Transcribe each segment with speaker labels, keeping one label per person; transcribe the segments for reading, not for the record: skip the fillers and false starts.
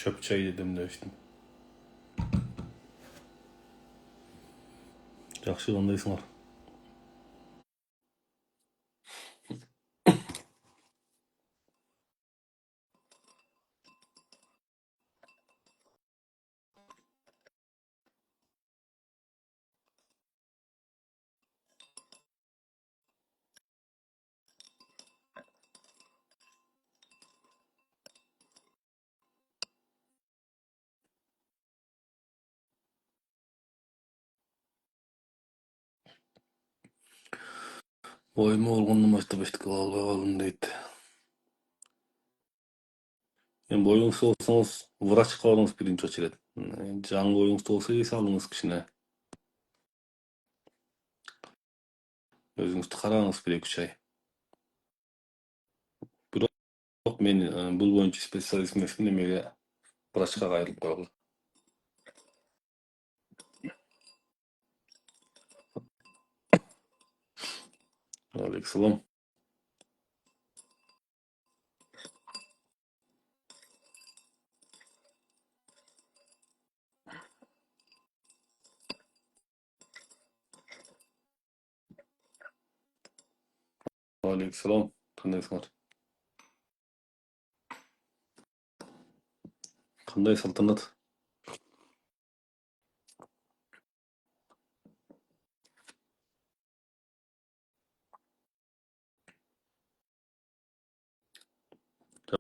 Speaker 1: Çöp çayı demlemiştim. Жақсы, қандайсыңар? Oyma olғаннан баштап ештеңе ала албай қалдым дейді. Енді бойыңыз болсаңыз, врачқа барыңыз бірінші очередь. Жаңғы ойыңыз болса, ес алыңыз кішкене. Өзіңізді қараңыз бір 2-3 ай. Бірақ мен бұл бойынша специалист емеспін, немеге врачқа қайырылып қойғылы. Алейкум. Алейкум. Қандайсыңар? Қандай салтанат?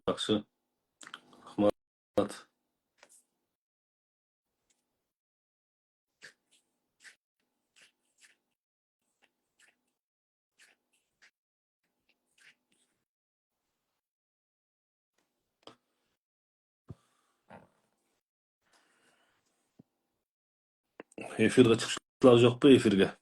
Speaker 1: Жақсы. Рахмат. Эфирге чыккычылар жоқ па, эфирге?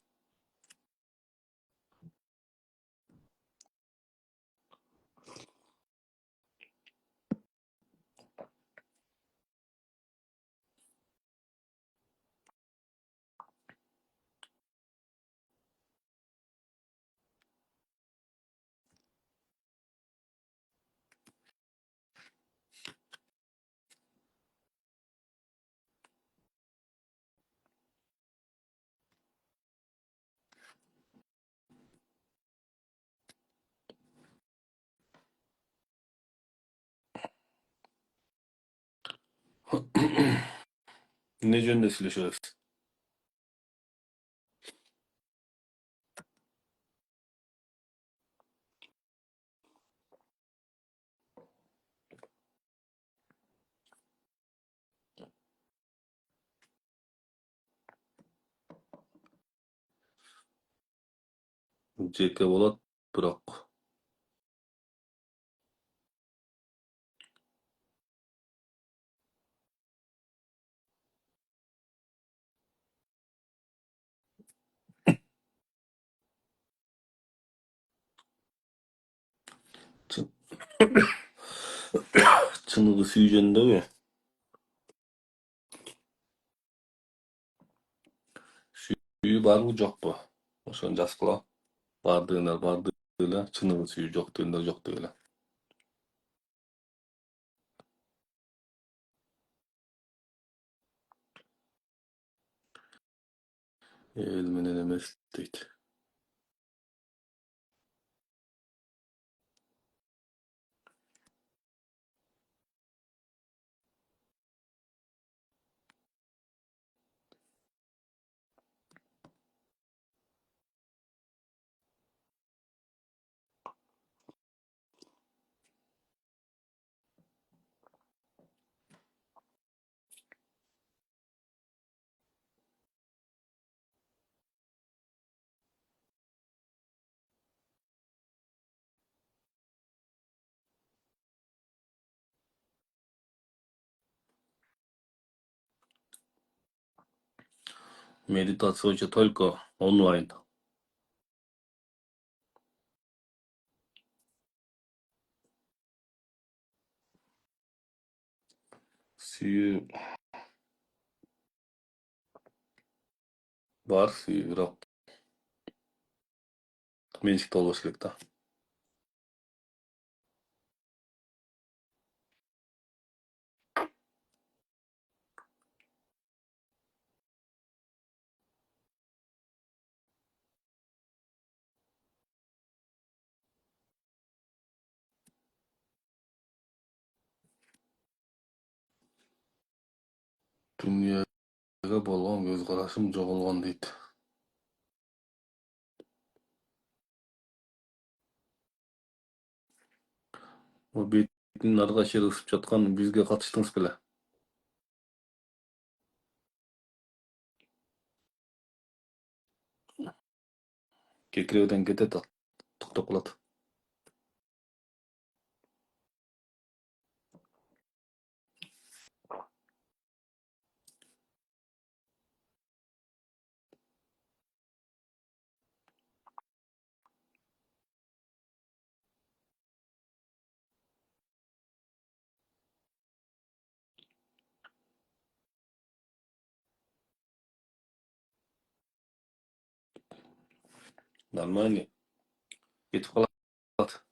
Speaker 1: Не жөнінде сөйлешебіз? Жеке болады, бірақ чыныгы сүйгендеби? Сүйүү барбы жокпу? Ошону жазгыла. Бардыгына барды эле, чыныгы сүйүү жок дегендер жок дегиле. Эл менен эмес дейт. Медитация боюнча только онлайн. Сүйүү бар, сүйүү бирок менчикте болбош керек да. Dünyага болгон көз карашым жоголгон дейт. O бетинин арга чери ысып жаткан бизге катыштыңыз беле? Кекиребеден кетет, токтоп калат. Нормально. Кетип калат.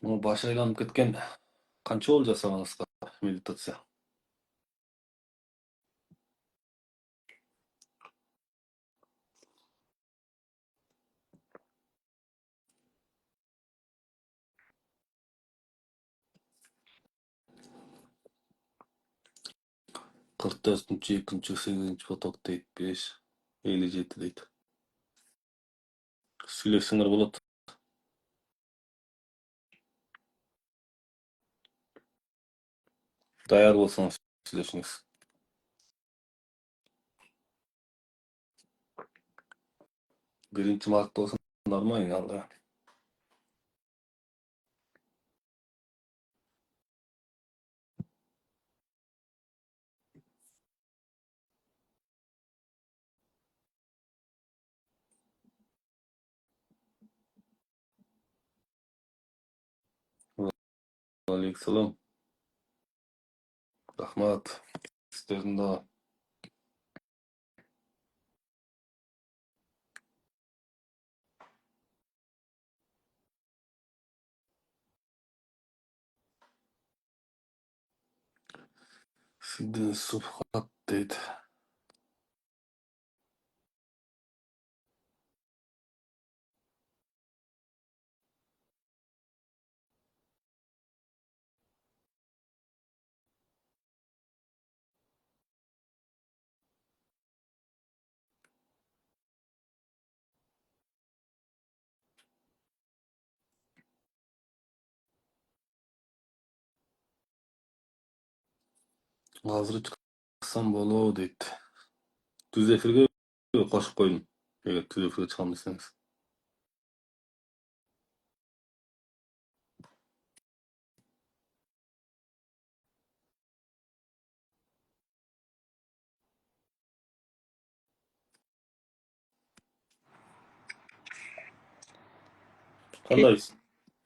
Speaker 1: Могу башы айланып кеткен. Канча жыл жасагансызга медитация? Кырк төртүнчү, экинчи, сегизинчи поток дейт, 5, 57 дейт. Сүйлөшсөңөр болот. Даяр болсоңуз сүйлөшүңүз. Биринчи мартта болсо нормально анда. Алейкум. Рахмат. Сиздердин да. Сиздин субхат дейт. Азыр чыксам болобу дейт. Түз эфирге кошуп койдум. Эгер түз эфирге чыгам десеңиз. Кандайсыз?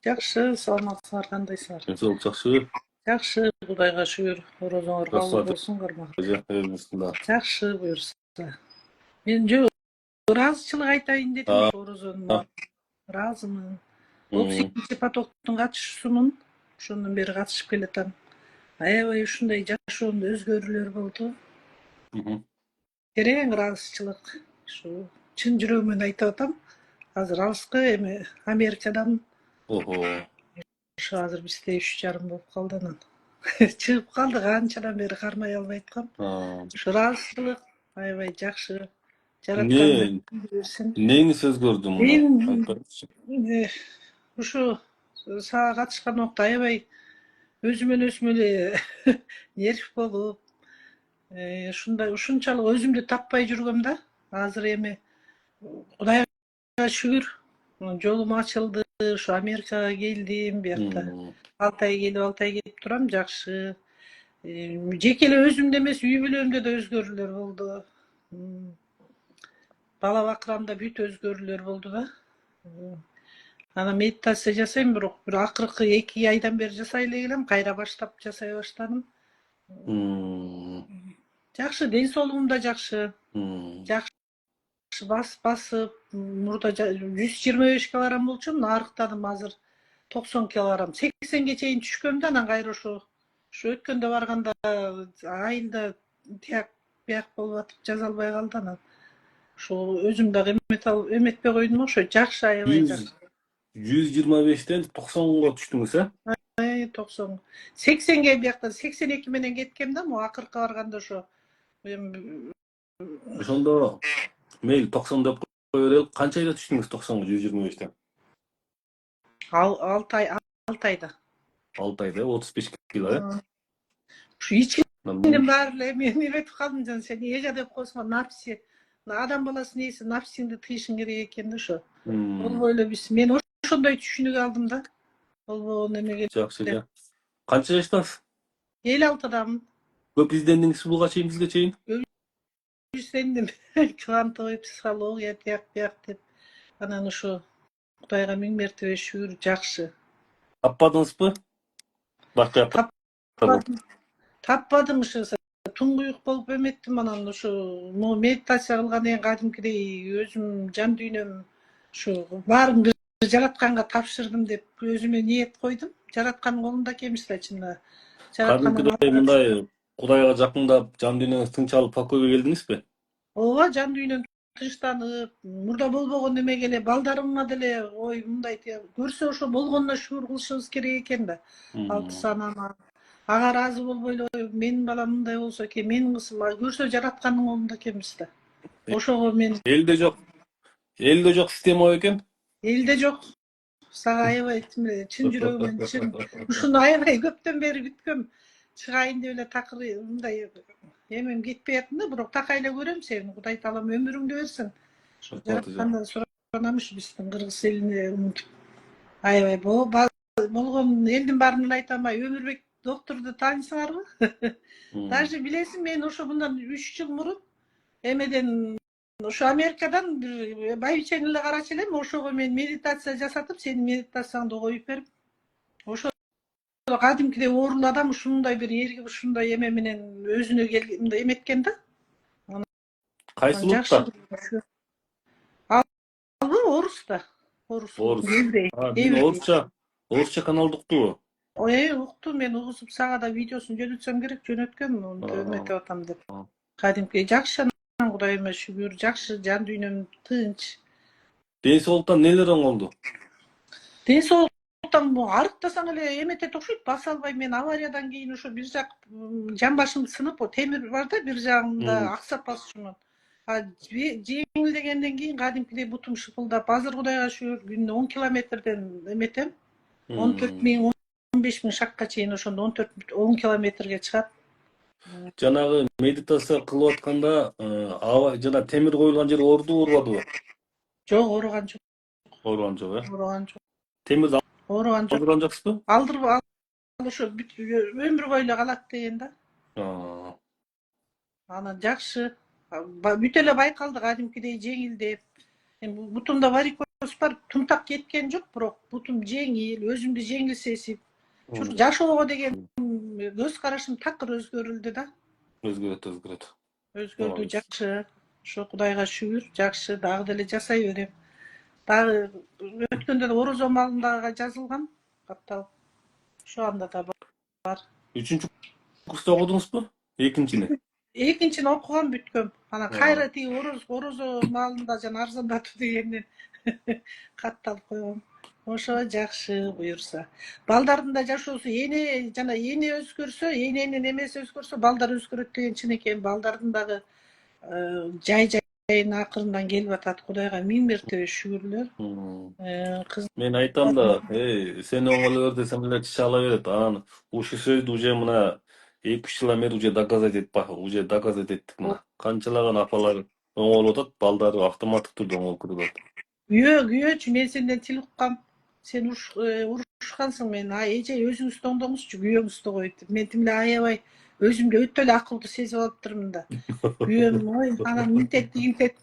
Speaker 2: Жакшы, саламатсыңар, кандайсыңар?
Speaker 1: Денсаулык жакшыбы?
Speaker 2: Жакшы, Кудайга шүгүр. Орозоңор кабыл болсун, кармагым.
Speaker 1: Элибизде.
Speaker 2: Жакшы буюрса. Мен жок, ыраазычылык айтайын дедим ушу орозонума. Ыраазымын. 32 потоктун катышуусумун. Ошондон бери катышып келатам. Аябай ушундай жашоомдо өзгөрүүлөр болду. Терең ыраазычылык. Ушу чын жүрөгүмөн айтып атам. Азыр алыскы эми Америкадан. Ошо азыр бизде 3,5 болуп калды анан. Чыгып калдык, анчадан бери кармай албай аткам. Ушу ыраазычылык аябай жакшы. Жараткан берсин.
Speaker 1: Неңиз өзгөрдү муну айтпайсызчы?
Speaker 2: Ушу сага катышкан убакта аябай өзүмөн эле нерв болуп, ушунчалык өзүмдү таппай жүргөм да. Азыр эми Кудайга шүгүр, жолум ачылды. Ушу Америкага келдим, биякта 6 ай келип 6 ай кетип турам, жакшы. Жеке эле өзүмдө эмес, үй бүлөмдө да өзгөрүүлөр болду. Бала бакырамда бүт өзгөрүүлөр болду да. Анан медитация жасайм, бирок бир акыркы 2 айдан бери жасай эле келем, кайра баштап жасай баштадым. Жакшы, ден соолугум да жакшы. Жакшы басып, мурда 125 килограмм болчумун, арыктадым, азыр 90 килограмм. 80ге чейин түшкөм да, анан кайра ошо өткөндө барганда айылда тияк бияк болуп атып жаза албай калды, анан ошо өзүм дагы эметпей койдум, ошо жакшы, аябай жакшы.
Speaker 1: 125'ten 90'ga түштүңүз,
Speaker 2: 90. 80'ge buyaktan 82 menen ketkem da, mu akırka barganda ошо.
Speaker 1: Ошондо мейли 90 деп кое берелик. Канча айда түштүңүз 90га 125'тен?
Speaker 2: 6 ay, 6 ayda.
Speaker 1: 6 айда 35 кило,
Speaker 2: Şu içinden
Speaker 1: Нормально.
Speaker 2: bari men emetip kaldım canım, sen eja dep koysma napsi. Adam balası neyse napsingdi tıyışın gerek eкен да ошо. Ol böyle biz men ошондой түшүнүк алдым да. Ol неме
Speaker 1: Жакшы, жа. Канча жаштасыз?
Speaker 2: 56'damın.
Speaker 1: Көп издендиңиз буга чейин, бизге чейин?
Speaker 2: Üstlendim. Kvantoy psixologiya buyak dep. Анан ошо Кудайга миң мертебе шүгүр, жакшы.
Speaker 1: Таппадыңызбы? Башка жакта.
Speaker 2: Таппадым. Таппадым ошо. Туңгуюк болуп эметтим, анан ошо медитация кылгандан кийин кадимкидей өзүм жан дүйнөм ушу баарын бир жаратканга тапшырдым деп өзүмө ниет койдум. Жараткандын колунда экенбиз да чынында.
Speaker 1: Кадимкидей мындай Кудайга жакындап, жан дүйнөңүз тынч алып покойго келдиңизби?
Speaker 2: Ооба, жан дүйнөм тынчтанып, мурда болбогон эмеге эле балдарыма деле ой мындай көрсө ошо болгонуна шүгүр кылышыбыз керек экен да. Алты санама. Ага ыраазы болбой эле менин балам мындай болсо экен, менин кызым көрсө жараткандын колунда экенбиз да. Ошого мен
Speaker 1: Элде жок. Элде жок система экен.
Speaker 2: элде жок. Сага аябай чын жүрөгүмөн чын. Ушуну аябай көптөн бери күткөм. Чыгайын деп эле такыр мындай эмем кетпей атты да, бирок такай эле көрөм сени. Кудай таалам өмүрүңдү берсин. Жараткандан суранамыш биздин кыргыз элине. Аябай болгон элдин баарын эле айта алмай, Өмүрбек докторду таанысыңарбы? Даже билесиң, мен ошо мындан 3 жыл мурун эмеден ошо Америкадан бир байбичени эле карачу элем, ошого мен медитация жасатып, сенин медитацияңды коюп берип, ошо кадимкидей оорулуу адам ушундай бир эрги ушундай эме менен өзүнө келген эметкен да.
Speaker 1: Кайсы улутта?
Speaker 2: Албы Оруста. Орус. Еврей.
Speaker 1: Мен орусча каналды уктубу?
Speaker 2: Ой, уктум, мен угузуп сага да видеосун жөнөтсөм керек, жөнөткөм, эметип атам деп. Кадимки жакшы, Кудайыма шүгүр, жакшы, жан дүйнөм тынч.
Speaker 1: Ден соолуктан нелер оңолду?
Speaker 2: Ден соолуктан арыктасаң эле эметет окшойт, баса албайм. Мен авариядан кийин ошо бир жак жан башым сынып, темир бар да, бир жагымда аксап басышымын. Жеңилдегенден кийин кадимкидей бутум шыпылдап, азыр Кудайга шүгүр күнүнө 10 километрден эметем. 14.000, 15.000 шакка чейин ошондо 10 километрге чыгат.
Speaker 1: Жанагы медитация кылып атканда, жана темир коюлган жер оорубадыбы?
Speaker 2: Жок, ооруган жок.
Speaker 1: Ооруган жок,
Speaker 2: Ооруган жок.
Speaker 1: Темирди
Speaker 2: Ооруган жок.
Speaker 1: алдырган жоксузбу?
Speaker 2: Алдырып ошо өмүр бою эле калат деген да. Анан жакшы. Бүт эле байкалды кадимкидей жеңилдеп. Бутумда варикоз бар, тумтак кеткен жок, бирок бутум жеңил, өзүмдү жеңил сезип, жашоого деген көз карашым такыр өзгөрүлдү да.
Speaker 1: Өзгөрөт.
Speaker 2: Өзгөрдү, жакшы. Ошо Кудайга шүгүр, жакшы, дагы деле жасай берем. Дагы өткөндө да орозо маалында жазылган, катталып. Ошо анда да бар.
Speaker 1: 3-чү курста окудуңузбу?
Speaker 2: Экинчини окугам, бүткөм. Анан кайра тиги орозо маалында жана арзандатуу дегенден катталып койгом. Ошо жакшы буюрса. Балдардын да жашоосу эне өзгөрсө, эненин эмеси өзгөрсө, балдар өзгөрөт деген чын экен. Балдардын дагы жайын акырындан келип атат. Кудайга миң мертебе шүгүрлөр.
Speaker 1: Мен айтам да, сен оңоло бер десем эле чыша ала берет. Анан ушул сөздү уже мына 2-3 жылдан бери уже доказать еттик мына. Канчалаган апалар оңолуп атат, балдары автоматтык түрдө оңолуп кетет.
Speaker 2: Күйөөчү, мен сенден тил уккам. Сен урушкансың, мен эже өзүңүздү оңдоңузчу, күйөөңүздү койуп. Мен тим эле аябай өзүмдү өтө эле акылдуу сезип алыптырмын да. Күйөөм, ой, анан минтет.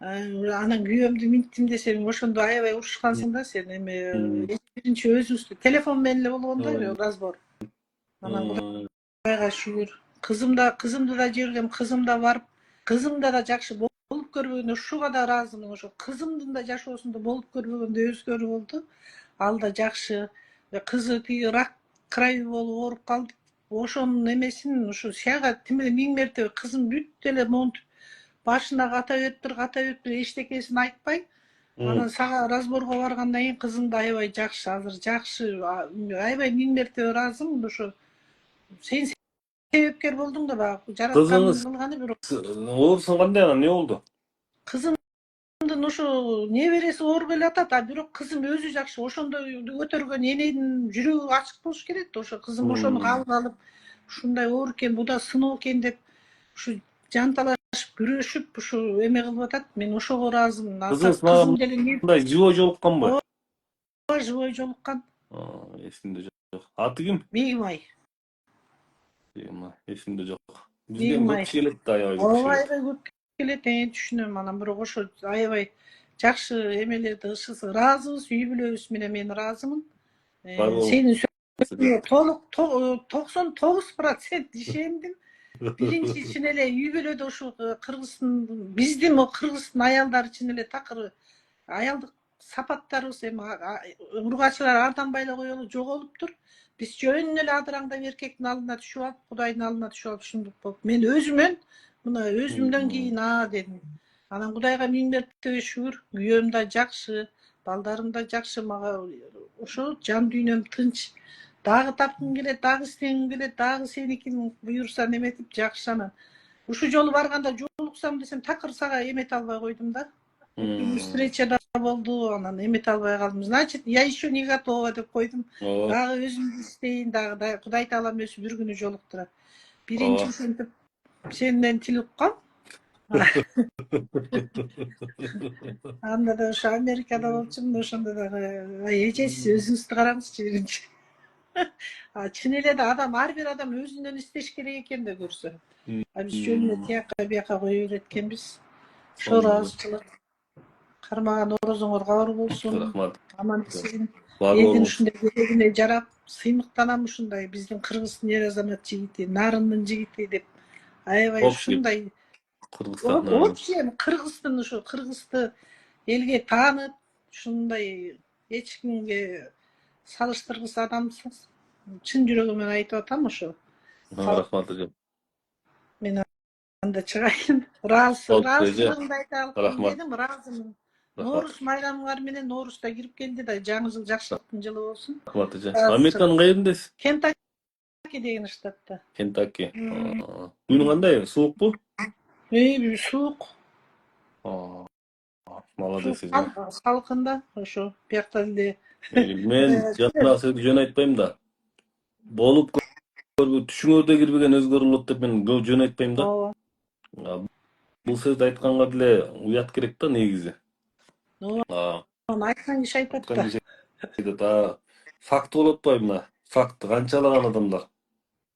Speaker 2: Анан күйөөмдү минттим десем, ошондо аябай урушкансың да сен. Эми биринчи өзүңүздү телефон менен эле болгондо разбор. Анан Кудайга шүгүр. Кызымды да жибергем, кызым да барып, кызымда да жакшы болуп көрбөгөндө ушуга да ыраазымын. Ошо кызымдын да жашоосунда болуп көрбөгөндө өзгөрүү болду. Ал да жакшы. Кызы тиги рак крайы болуп ооруп калды. Ошонун эмесин ушу сага тим эле миң мертебе кызым бүт эле монтип башына ката бериптир, эчтекесин айтпай. Анан сага разборго баргандан кийин кызың да аябай жакшы, азыр жакшы, аябай миң мерте ыраазымын. Ошо сен себепкер болдуң да баягы жараткандын
Speaker 1: Кызыңыз
Speaker 2: кылганы бирок
Speaker 1: оорусун кандай анан эмне болду?
Speaker 2: кызымдын ошо небереси ооруп келатат, бирок кызым өзү жакшы. Ошондой көтөргөн эненин жүрөгү ачык болуш керек да. Ошо кызым ошону кабыл алып, ушундай оор экен, бу да сыноо экен деп ушу жанталашып күрөшүп ушу эме кылып атат. Мен ошого ыраазымын.
Speaker 1: Кызыңыз
Speaker 2: Кызым
Speaker 1: мага
Speaker 2: деле
Speaker 1: мындай живой жолукканбы?
Speaker 2: живой жолуккан.
Speaker 1: Эсимде жок. Аты ким?
Speaker 2: Бегимай.
Speaker 1: Эсимде жок. Бизге көп
Speaker 2: Бегимай.
Speaker 1: киши келет да, аябай көп киши
Speaker 2: Ооба,
Speaker 1: келет.
Speaker 2: аябай көп келет, түшүнөм анан. Бирок ошо аябай жакшы эмелерди ышысы ыраазыбыз, үй бүлөбүз менен мен ыраазымын. Сенин сөзүңө толук 99% ишендим. Биринчи чын эле үй бүлөдө ушу биздин кыргыздын аялдары чын эле такыр аялдык сапаттарыбыз эми ургачылар арданбай эле коелу жоголуптур. Биз жөн эле адыраңдап эркектин алдына түшүп алып, Кудайдын алдына түшүп алып ушундук болуп. Мен өзүмдөн кийин дедим. Анан Кудайга миң мертебе шүгүр, күйөөм да жакшы, балдарым да жакшы, мага ошо жан дүйнөм тынч. Дагы тапкым келет, дагы истегим келет, дагы сеникин буюрса неметип жакшы. Анан ушу жолу барганда жолуксам десем такыр сага эмете албай койдум да. Встреча да болду, анан эмете албай калдым. Значит, я еще не готова деп койдум. Дагы өзүмдү иштейин, дагы Кудай таалам өзү бир күнү жолуктурат. Биринчи ушинтип сенден тил уккам. Анда да ошо Америкада болчумун, ошондо дагы эжеси өзүңүздү караңызчы биринчи. Чын эле да ар бир адам өзүнөн иштеш керек экен да көрсө. Биз жөн эле тияка бияка кое берет экенбиз. Ошо ыраазычылык. Кармаган орозоңор кабыл болсун.
Speaker 1: Рахмат.
Speaker 2: Аман эсен.
Speaker 1: Бар
Speaker 2: Элдин
Speaker 1: болуңуз.
Speaker 2: ушундай керегине жарап, сыймыктанам ушундай биздин кыргыздын эр азамат жигити, нарындын жигити деп. Аябай ушундай
Speaker 1: Кыргызстан.
Speaker 2: вообще кыргыздын ушу кыргызды элге таанып, ушундай эч кимге салыштыргыс адамсыз. Чын жүрөгүмөн айтып атам ошо.
Speaker 1: Рахмат эже.
Speaker 2: Мен анда чыгайын. Ыраазычылыгымды айта алып дедим, ыраазымын. Ноорус майрамыңар менен Ноорус да кирип келди да, жаңы жыл жакшылыктын жылы болсун.
Speaker 1: Рахмат эже. Американын каерindесиз?
Speaker 2: Кентаки деген штатта.
Speaker 1: Кентаки. Күнү кандай? Суукпу?
Speaker 2: Суук.
Speaker 1: Молодец эже.
Speaker 2: Салкында ошо биякта деле.
Speaker 1: Мен жана сизге жөн айтпайм да. Болуп көрбү түшүңөрдө кирбеген өзгөрүлөт деп мен жөн айтпайм да. Бул сөздү айтканга деле уят керек да негизи.
Speaker 2: Айткан киши айтат да.
Speaker 1: Факт болуп атпайбы? Факт канчалаган адамдар.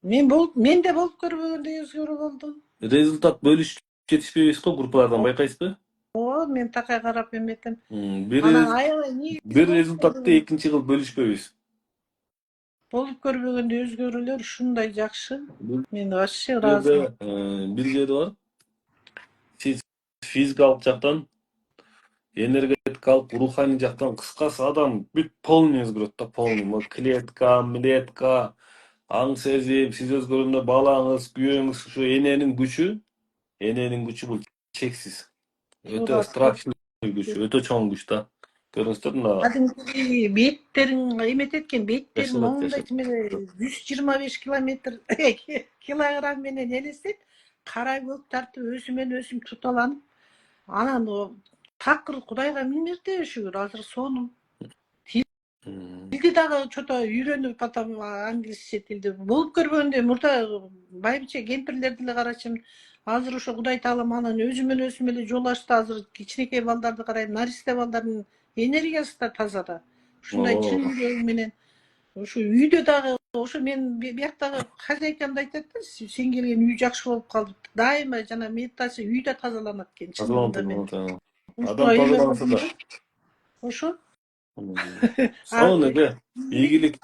Speaker 2: Менде болуп көрбөгөндөй өзгөрүү болду.
Speaker 1: Результат бөлүшүп жетишпейбиз го группалардан, байкайсызбы?
Speaker 2: Ооба, мен такай карап эметем.
Speaker 1: Бир результатты экинчи кылып бөлүшпөйбүз.
Speaker 2: Болуп көрбөгөндөй өзгөрүүлөр ушундай жакшы. Мен вообще ыраазымын.
Speaker 1: Бир жери бар. Сиз физикалык жактан, энергетикалык, руханий жактан, кыскасы адам бүт полный өзгөрөт да, полный. Клетка, милетка, аң сезим, сиз өзгөргөндө балаңыз, күйөөңүз, ушу эненин күчү бул чексиз. Өтө страшный күч, өтө чоң күч да. Көрүңүздөр мына.
Speaker 2: Кадимки беттериң эметет экен, беттериң моундай тимеле 125 килограмм менен элестет, кара көк тартып өзүмөн өзүм туталанып, анан такыр Кудайга миң мертебе шүгүр, азыр сонун. Тилди дагы чото үйрөнүп атам, англисче тилди. Болуп көрбөгөндөй мурда байбиче кемпирлерди эле карачымын. Азыр ошо Кудай таалам анан өзүмөн өзүм эле жол ачты. Азыр кичинекей балдарды карайм, наристе балдардын энергиясы да таза да. Ушундай чын жүрөгүм менен ошо үйдө дагы ошо мен бияктагы хозяйкам айтат да, сен келген үй жакшы болуп калды. Дайыма жана медитация үйдө тазаланат экен, чынында мен.
Speaker 1: Адам тазаланса да.
Speaker 2: Ошо.
Speaker 1: Сонун эже, ийгилик.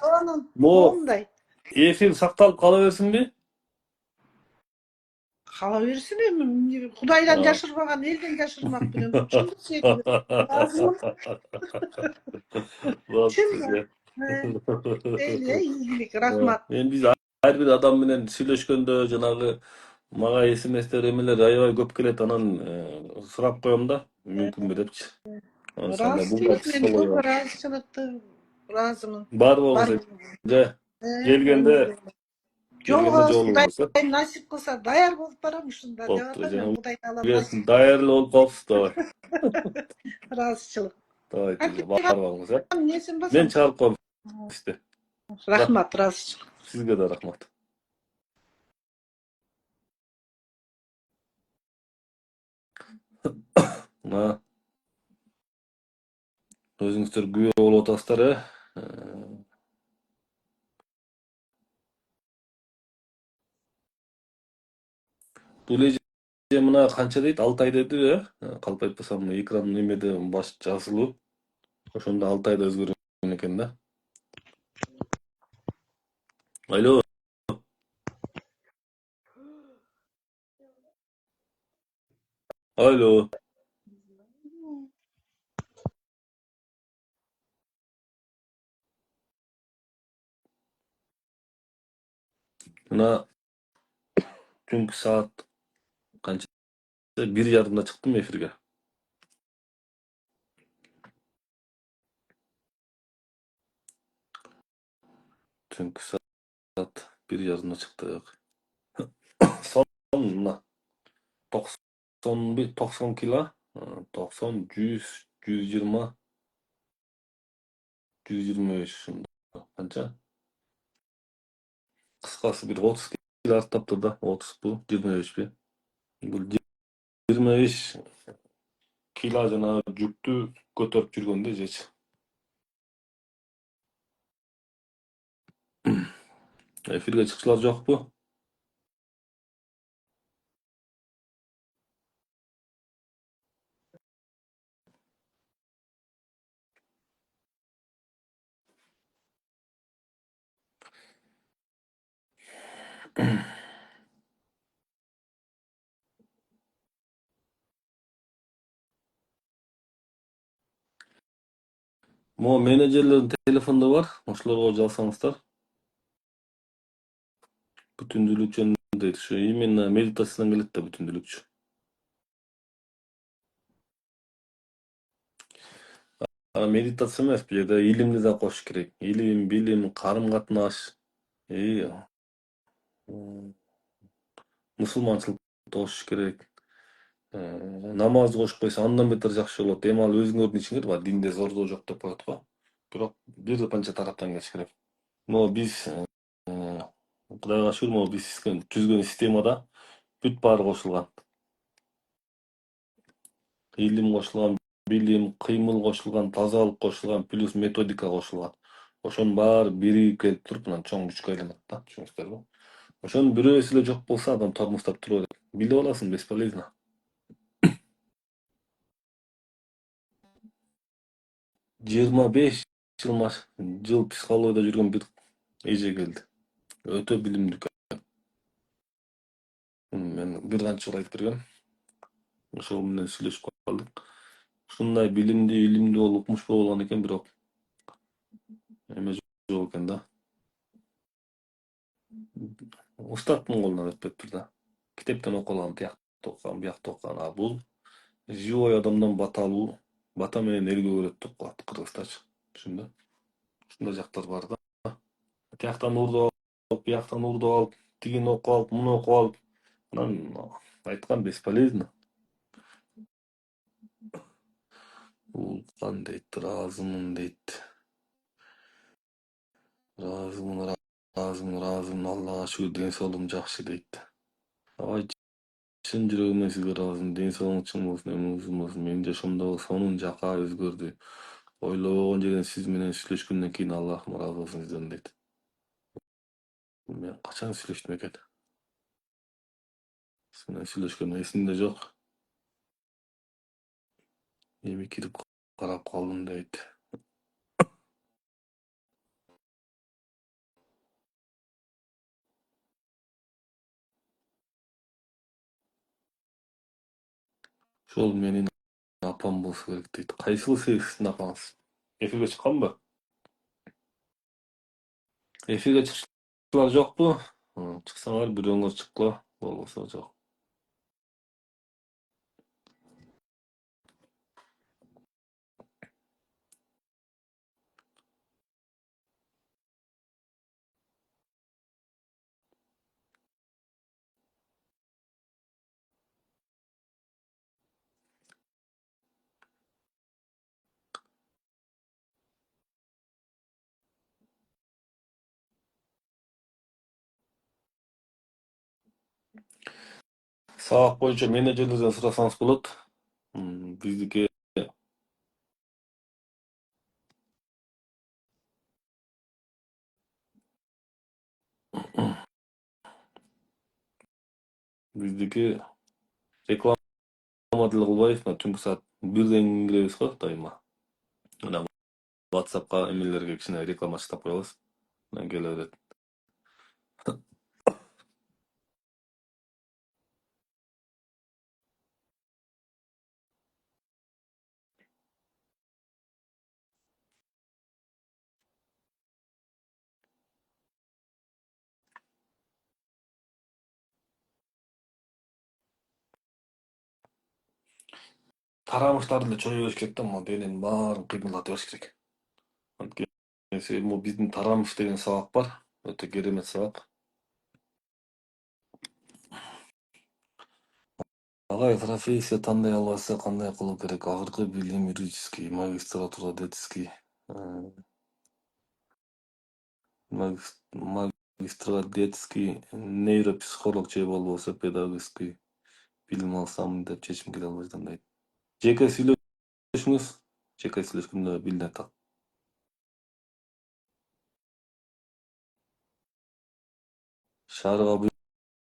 Speaker 1: Мондай. Эфир сакталып кала берсинби? Кала берсин эми. Кудайдан жашырбаган элден жашырмак менен. Чындык сөйлөйм. Ийгилик, рахмат. Биз ар бир адам менен сүйлөшкөндө жанагы мага смстер эмелер аябай көп келет, анан сурап коем да, мүмкүнбү депчи. Sana bu
Speaker 2: Ыраазычылык, мен
Speaker 1: psixology
Speaker 2: көп
Speaker 1: var.
Speaker 2: ыраазычылыкты ыраазымын.
Speaker 1: Бар
Speaker 2: Бар
Speaker 1: болса же келгенде
Speaker 2: жолго
Speaker 1: жолугуңуз.
Speaker 2: Кудай насип кылса даяр болуп барам ушунда деп
Speaker 1: Болуптур.
Speaker 2: атам. Мен
Speaker 1: Жана
Speaker 2: Кудайдан алам насип.
Speaker 1: даярлуу болуп калыпсыз давай.
Speaker 2: ыраазычылык.
Speaker 1: Давайте бар болуңуз.
Speaker 2: Несин
Speaker 1: Мен
Speaker 2: басам?
Speaker 1: чыгарып коем сизди.
Speaker 2: Рахмат, ыраазычылык.
Speaker 1: Сизге да рахмат. Мына өзүңүздөр күбө болуп атасыздар, Бул эже мына канча дейт? 6 ай деди, калп айтпасам экран немеде баш жазылуу. Ошондо 6 айда өзгөргөн экен да. Алло. Алло. Мына түнкү саат канча? 1:30 чыктым эфирге. Түнкү саат 1:30 чыктык. Сон мына 90 кило, 90, 100, 120, 125 ушундай. Канча? Кыскасы бир 30 кило артаптыр да. 30 бу, 25 бул 25 кило жана жүктү көтөрүп жүргөндө эжечи. Эфирге чыкчулар жокпу? Могу менеджерлердин телефондо бар. Ошолорго жалсаңыздар. Бүтүндүүлүк жөнүндө дейт. Ушу именно медитациядан келет да бүтүндүүлүкчү. Медитация эмес, бул жерде илимди да кошуш керек. Илим, билим, карым-катнаш, мусулманчылыкты кошуш керек. Намазды кошуп койсо андан бетер жакшы болот. Эми ал өзүңөрдүн ичиңер бар, динде зордоо жок деп коет го. Бирок бир канча тараптан келиш керек. Могу биз Кудайга шүгүр, могу биз түзгөн системада бүт баары кошулган. Илим кошулган, билим, кыймыл кошулган, тазалык кошулган, плюс методика кошулган. Ошонун баары биригип келип туруп анан чоң күчкө айланат да, түшүнүңүздөрбү? Ошонун бирөөсү эле жок болсо адам тормуздап тура берет. Билип аласың, бесполезно. 25 жыл психологияда жүргөн бир эже келди. Өтө билимдүү. Мен бир канча жыл айтып бергем. Ошол менен сүйлөшүп калдык. Ушундай билимдүү, илимдүү болуп, укмуш болгон экен, бирок эме жок экен да. Устаттын колунан өтпөптүр да. Китептен окулган, тиякта окуган, биякта окуган. А бул живой адамдан бата алуу, бата менен элге көрөт деп коет кыргызча. Түшүндү? Ушундай жактар бар да. Тияктан урдуп алып, бияктан урдуп алып, тигини окуп алып, муну окуп алып, анан айткан бесполезно. Улкан дейт, ыраазымын дейт. Ыраазымын, Аллага шүгүр, ден соолугум жакшы дейт. Абай чын жүрөгүмөн сизге ыраазымын. Ден соолугуңуз чың болсун, өмүрүңүз болсун. Менин жашоомдогу сонун жака өзгөрдү. Ойлобогон жерден сиз менен сүйлөшкөндөн кийин Аллахым ыраазы болсун сизден дейт. Мен качан сүйлөштүм экен? Сиз менен сүйлөшкөнүм эсимде жок. Эми кирип карап калдым дейт. Ошол менин апам болсо керек дейт. Кайсыл сиздин апаңыз? Эфирге чыкканбы? Эфирге чыкчулар жокпу? Чыксаңар бирөөңөр чыккыла, болбосо жок. Сабак боюнча менеджерлерден сурасаңыз болот. Биздики реклама деле кылбайбыз. Түнкү саат 1ден киребиз го дайыма. Мына WhatsAppка эмелерге кичине реклама чыктап коебуз. Анан келе берет. Тарамыштарды эле чоюп бериш керек да, могу дененин баарын кыймылдатып бериш керек. Анткени могу биздин тарамыш деген сабак бар. Өтө керемет сабак. Алай профессия тандай албаса кандай кылуу керек? Акыркы билим юридический, магистратура, детский. Магистрга детский, нейропсихолог же болбосо педагогический билим алсам деп чечим келе албай жатам. Жеке сүйлөшүңүз. Жеке сүйлөшкөндө билинип атат. Шаарга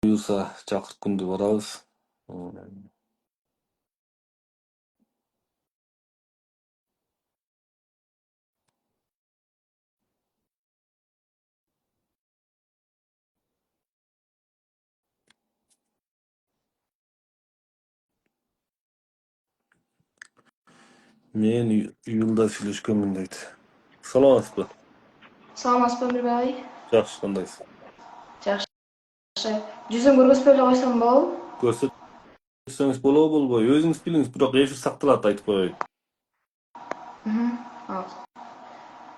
Speaker 1: буюрса чакыртканды барабыз. Мен июлда сүйлөшкөнмүн дейт. Саламатсызбы?
Speaker 3: Саламатсызбы Мирбек ай?
Speaker 1: Жакшы, кандайсыз?
Speaker 3: Жакшы. Жүзүн көргөзбөй эле койсом болобу?
Speaker 1: Көрсөтсөңүз болобу, болбойбу? Өзүңүз билиңиз, бирок эфир сакталат, айтып коеюн.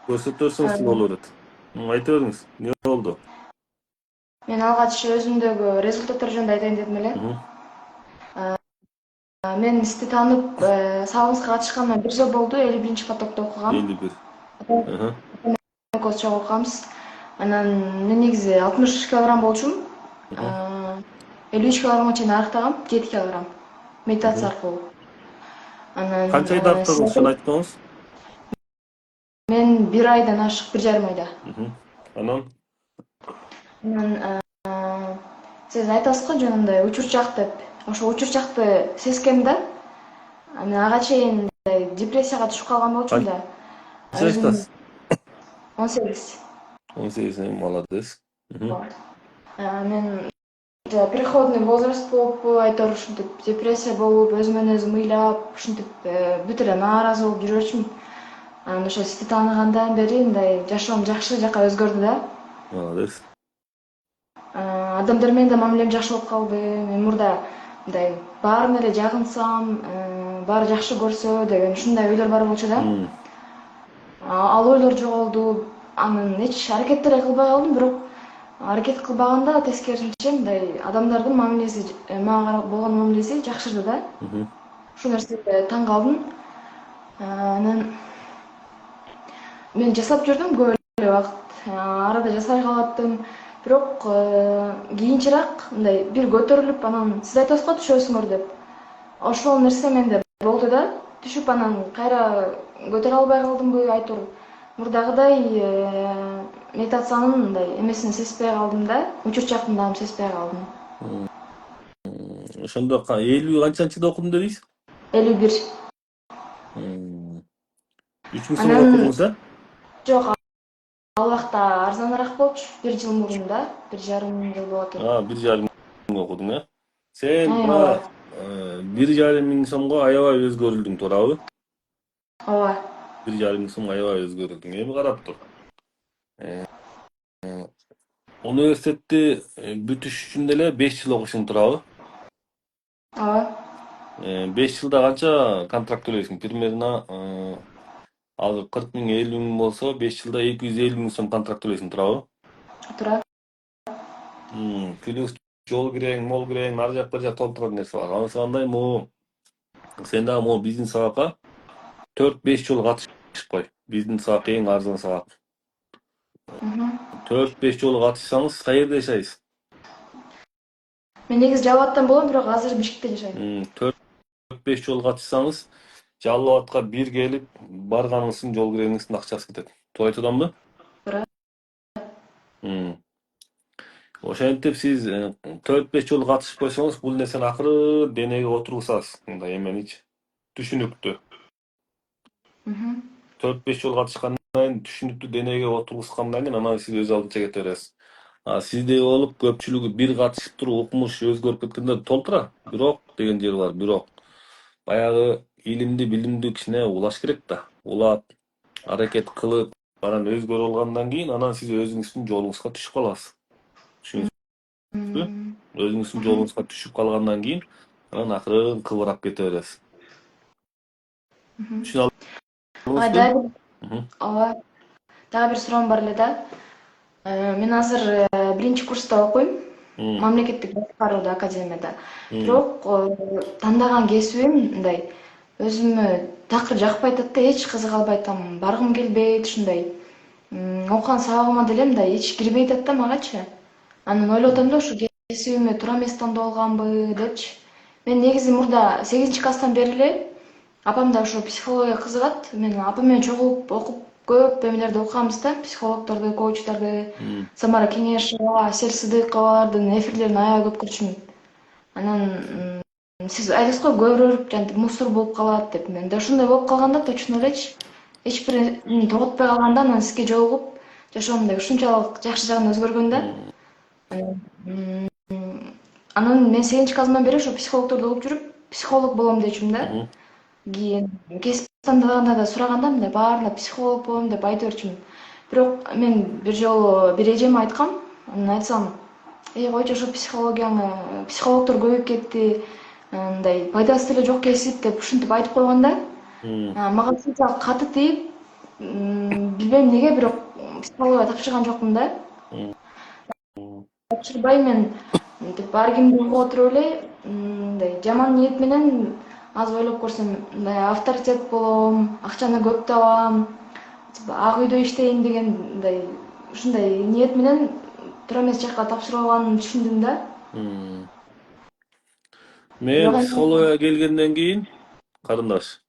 Speaker 1: Көрсөтө берсеңиз боло берет. Айта бериңиз, эмне болду?
Speaker 3: Мен алгач өзүмдөгү результаттар жөнүндө айтайын дедим эле. Мен сизди таанып, сабагыңызга катышканыма 1 жыл болду. 51 потокто окугам.
Speaker 1: 51.
Speaker 3: Экөөбүз чогуу окуганбыз. Анан мен негизи 60 килограмм болчумун. 53 килограммга чейин арыктагам, 7 килограмм. Медитация аркылуу. Анан
Speaker 1: Канча айда арыктадыңыз, жана айтпаңыз?
Speaker 3: Мен 1 айдан ашык, 1,5 айда.
Speaker 1: Анан
Speaker 3: Сиз айтасыз го жанагындай учурчак деп. Ошо учурчакты сезгем да. Анан ага чейин депрессияга түшүп калган болчумун да.
Speaker 1: Канча жаштасыз?
Speaker 3: 18.
Speaker 1: 18, молодец.
Speaker 3: Мен переходный возраст болуп, айтор ушинтип депрессия болуп, өзүмөн өзүм ыйлап, ушинтип бүт эле нааразы болуп жүрө берчүмүн. Анан ошо сизди тааныгандан бери мындай жашоом жакшы жакка өзгөрдү да.
Speaker 1: Молодец.
Speaker 3: Адамдар менен да мамилем жакшы болуп калды. Мен мурда мындай баарына эле жагынсам, баары жакшы көрсө деген ушундай ойлор бар болчу да. Ал ойлор жоголду. Анан эч аракет деле кылбай калдым, бирок аракет кылбаганда тескерисинче мындай адамдардын мамилеси, мага болгон мамилеси жакшырды да. Ушул нерсеге таң калдым. Анан мен жасап жүрдүм көп эле убакыт. Арада жасай калаттым. Бирок кийинчерээк мындай бир көтөрүлүп, анан сиз айтасыз го түшөсүңөр деп. Ошол нерсе менде болду да. Түшүп анан кайра көтөрө албай калдымбы, айтор мурдагыдай медитациянын мындай эмесин сезбей калдым да. Учурчактын дагы сезбей калдым.
Speaker 1: Ошондо 50 канчанчыда окудум дедиңиз?
Speaker 3: 51.
Speaker 1: 3000 сомго окудуңуз да?
Speaker 3: Жок, ал убакта арзаныраак болчу. 1 жыл мурун да, 1,5 жыл болот.
Speaker 1: 1,5 миң окудуң, э? Сен мына 1,5 миң сомго аябай өзгөрүлдүң, туурабы?
Speaker 3: Ооба.
Speaker 1: 1,5 миң сом аябай өзгөрүлдүң. Эми карап тур. Университетти бүтүш үчүн деле 5 жыл окушуң, туурабы?
Speaker 3: Ооба.
Speaker 1: 5 жылда канча контракт төлөйсүң? Примерно азыр 40 миң, 50 миң болсо, 5 жылда 250 миң сом контракт төлөйсүң, туурабы?
Speaker 3: Туура.
Speaker 1: Плюс жол кирең, мол кирең, ар жак бер жак толтурган нерсе бар. Анысы кандай? Могу сен дагы могу биздин сабакка 4-5 жолу катышып кой. Биздин сабак эң арзан сабак. 4-5 жолу катышсаңыз, каерде жашайсыз?
Speaker 3: Мен негизи Жалал Абадтан болом, бирок азыр Бишкекте жашайм.
Speaker 1: 4-5 жол катышсаңыз, Жалал Абадка бир келип, барганыңыздын жол кирениңиздин акчасы кетет. Туура айтып атамбы?
Speaker 3: Туура.
Speaker 1: Ошентип сиз 4-5 жол катышып койсоңуз, бул нерсени акыры денеге отургузасыз. Мындай эменичи. Түшүнүктүү. 4-5 жол катышкандан кийин түшүнүктүү денеге отургузгандан кийин анан сиз өз алдынча кете бересиз. Сиздей болуп көпчүлүгү бир катышып туруп укмуш өзгөрүп кеткендер толтура. Бирок деген жери бар. Бирок баягы илимди, билимдүү кишине улаш керек да. Улап, аракет кылып, анан өзгөрүп алгандан кийин анан сиз өзүңүздүн жолуңузга түшүп каласыз. Түшүндүңүзбү? Өзүңүздүн жолуңузга түшүп калгандан кийин анан акырын кыбырап кете бересиз. Түшүнө алдыңызбы?
Speaker 3: Ооба. Дагы бир суроом бар эле да. Мен азыр 1-курста окуйм. Мамлекеттик башкарууда академияда. Бирок тандаган кесибим мындай өзүмө такыр жакпай атат да, эч кызыга албай атам. Баргым келбейт, ушундай. Окуган сабагыма деле мындай эч кирбей атат да магачы. Анан ойлоп атам да, ушу кесибиме туура эмес тандап алганбы депчи. Мен негизи мурда 8-класстан бери эле апам да ушу психологияга кызыгат. Мен апам менен чогулуп окуп көп эмелерди окуганбыз да, психологдорду, коучтарды, Самара Кеңешова, Асель Сыдыковалардын эфирлерин аябай көп көрчүмүн. Анан сиз айтасыз го көбүрөөп жантип мусор болуп калат деп. Мен да ушундай болуп калганда точно элечи. Эч бир тоготпой калганда анан сизге жолугуп жашоомдо ушунчалык жакшы жагын өзгөргөн да. Анан мен 8-классымдан бери ушу психологдорду угуп жүрүп, психолог болом дечүмүн да. Кийин кесип тандаганда да сураганда мындай баарына психолог болом деп айта берчүмүн. Бирок мен бир жолу бир эжеме айткам. Анан айтсам, койчу ошо психологдор көбөйүп кетти, мындай пайдасы деле жок кесип деп ушинтип айтып койгонда, мага ушунчалык каты тийип, билбейм эмнеге, бирок психология тапшырган жокмун да. Тапшырбай мен мынтип ар кимди угуп отуруп эле, мындай жаман ниет менен аз ойлоп көрсөм, мындай авторитет болом, акчаны көп табам, ак үйдө иштейм деген мындай ушундай ниет менен туура эмес жакка тапшырып алганымды түшүндүм да.
Speaker 1: Мен психологияга келгенден кийин, карындаш.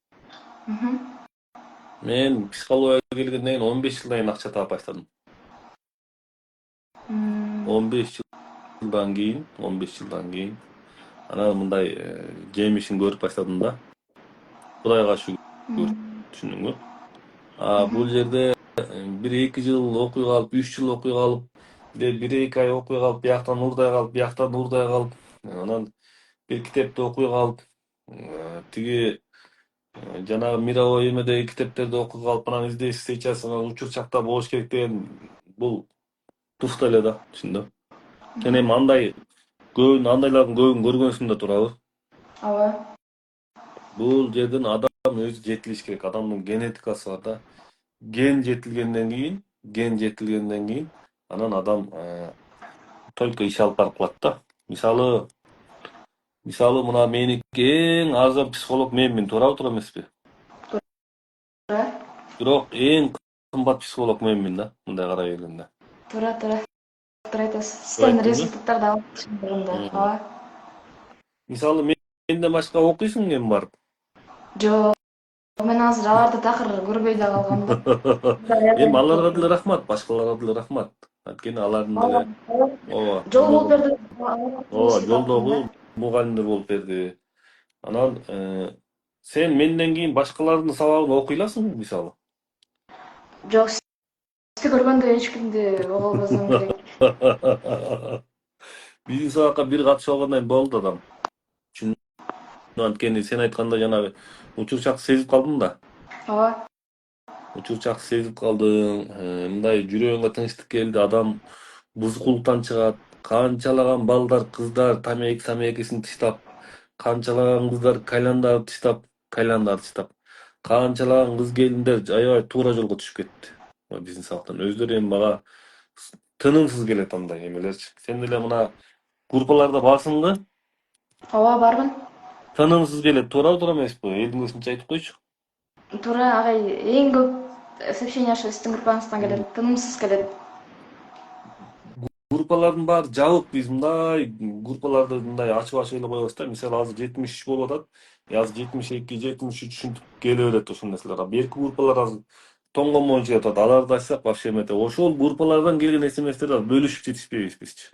Speaker 1: Мен психологияга келгенден кийин 15 жылдан кийин акча таап баштадым. 15 жылдан кийин анан мындай жемишин көрүп баштадым да. Кудайга шүгүр, түшүндүңбү? Бул жерде 1-2 жыл окуй калып, 3 жыл окуй калып, 1-2 ай окуй калып, бияктан уурдай калып, бияктан уурдай калып, анан бир китепти окуй калып, тиги жанагы мировой эмедеги китептерди окуй калып, анан издейсиз сейчас анан учур чакта болуш керек деген бул туфта эле да, түшүндүң? Сен эми андайлардын көбүн көргөнсүң да, туурабы?
Speaker 3: Ооба.
Speaker 1: Бул жерден адам өзү жетилиш керек. Адамдын генетикасы бар да. Ген жетилгенден кийин анан адам только иш алып барып калат да. Мисалы мына меники эң арзан психолог менмин, туура эмеспи?
Speaker 3: Туура.
Speaker 1: Бирок эң кымбат психолог менмин да, мындай карай бергенде.
Speaker 3: Туура. Туура айтасыз. Сизден результаттар да алып чыгымда. Ооба.
Speaker 1: Мисалы менден башка окуйсуң эми барып?
Speaker 3: Жок. Мен азыр аларды такыр көрбөй да калгам да.
Speaker 1: Эми аларга деле рахмат, башкаларга деле рахмат. Анткени алардын деле
Speaker 3: жол болуп берди.
Speaker 1: жолдогу мугалимдер болуп берди. Анан сен менден кийин башкалардын сабагын окуй аласыңбы, мисалы?
Speaker 3: Жок, сизди көргөндө эч кимди уга албасам керек.
Speaker 1: Биздин сабакка бир катышып алгандан кийин болду адам. Анткени сен айткандай жанагы учурчакты сезип калдым да.
Speaker 3: Ооба.
Speaker 1: Учурчакты сезип калдың, мындай жүрөгүңө тынчтык келди, адам бузукулуктан чыгат. Канчалаган балдар, кыздар тамекисин тыштап, канчалаган кыздар кальяндарды тыштап, канчалаган кыз келиндер аябай туура жолго түшүп кетти. Биздин сабактан өздөрү эми мага тынымсыз келет андай эмелерчи. Сен деле мына группаларда барсыңбы?
Speaker 3: Ооба, бармын.
Speaker 1: Тынымсыз келет, туура эмеспи? Элдин көзүнчө айтып койчу.
Speaker 3: Туура, агай, эң көп сообщение ошо сиздин группаңыздан келет, тынымсыз келет.
Speaker 1: группалардын баары жабык, биз мындай группаларды мындай ачып эле коебуз да. Мисалы азыр 73 болуп атат. Азыр 72, 73 ушинтип келе берет ошол нерселер. А берки группалар азыр тоңгонмой жатат. Аларды ачсак вообще эмете. Ошол группалардан келген смстерди бөлүшүп жетишпейбиз бизчи.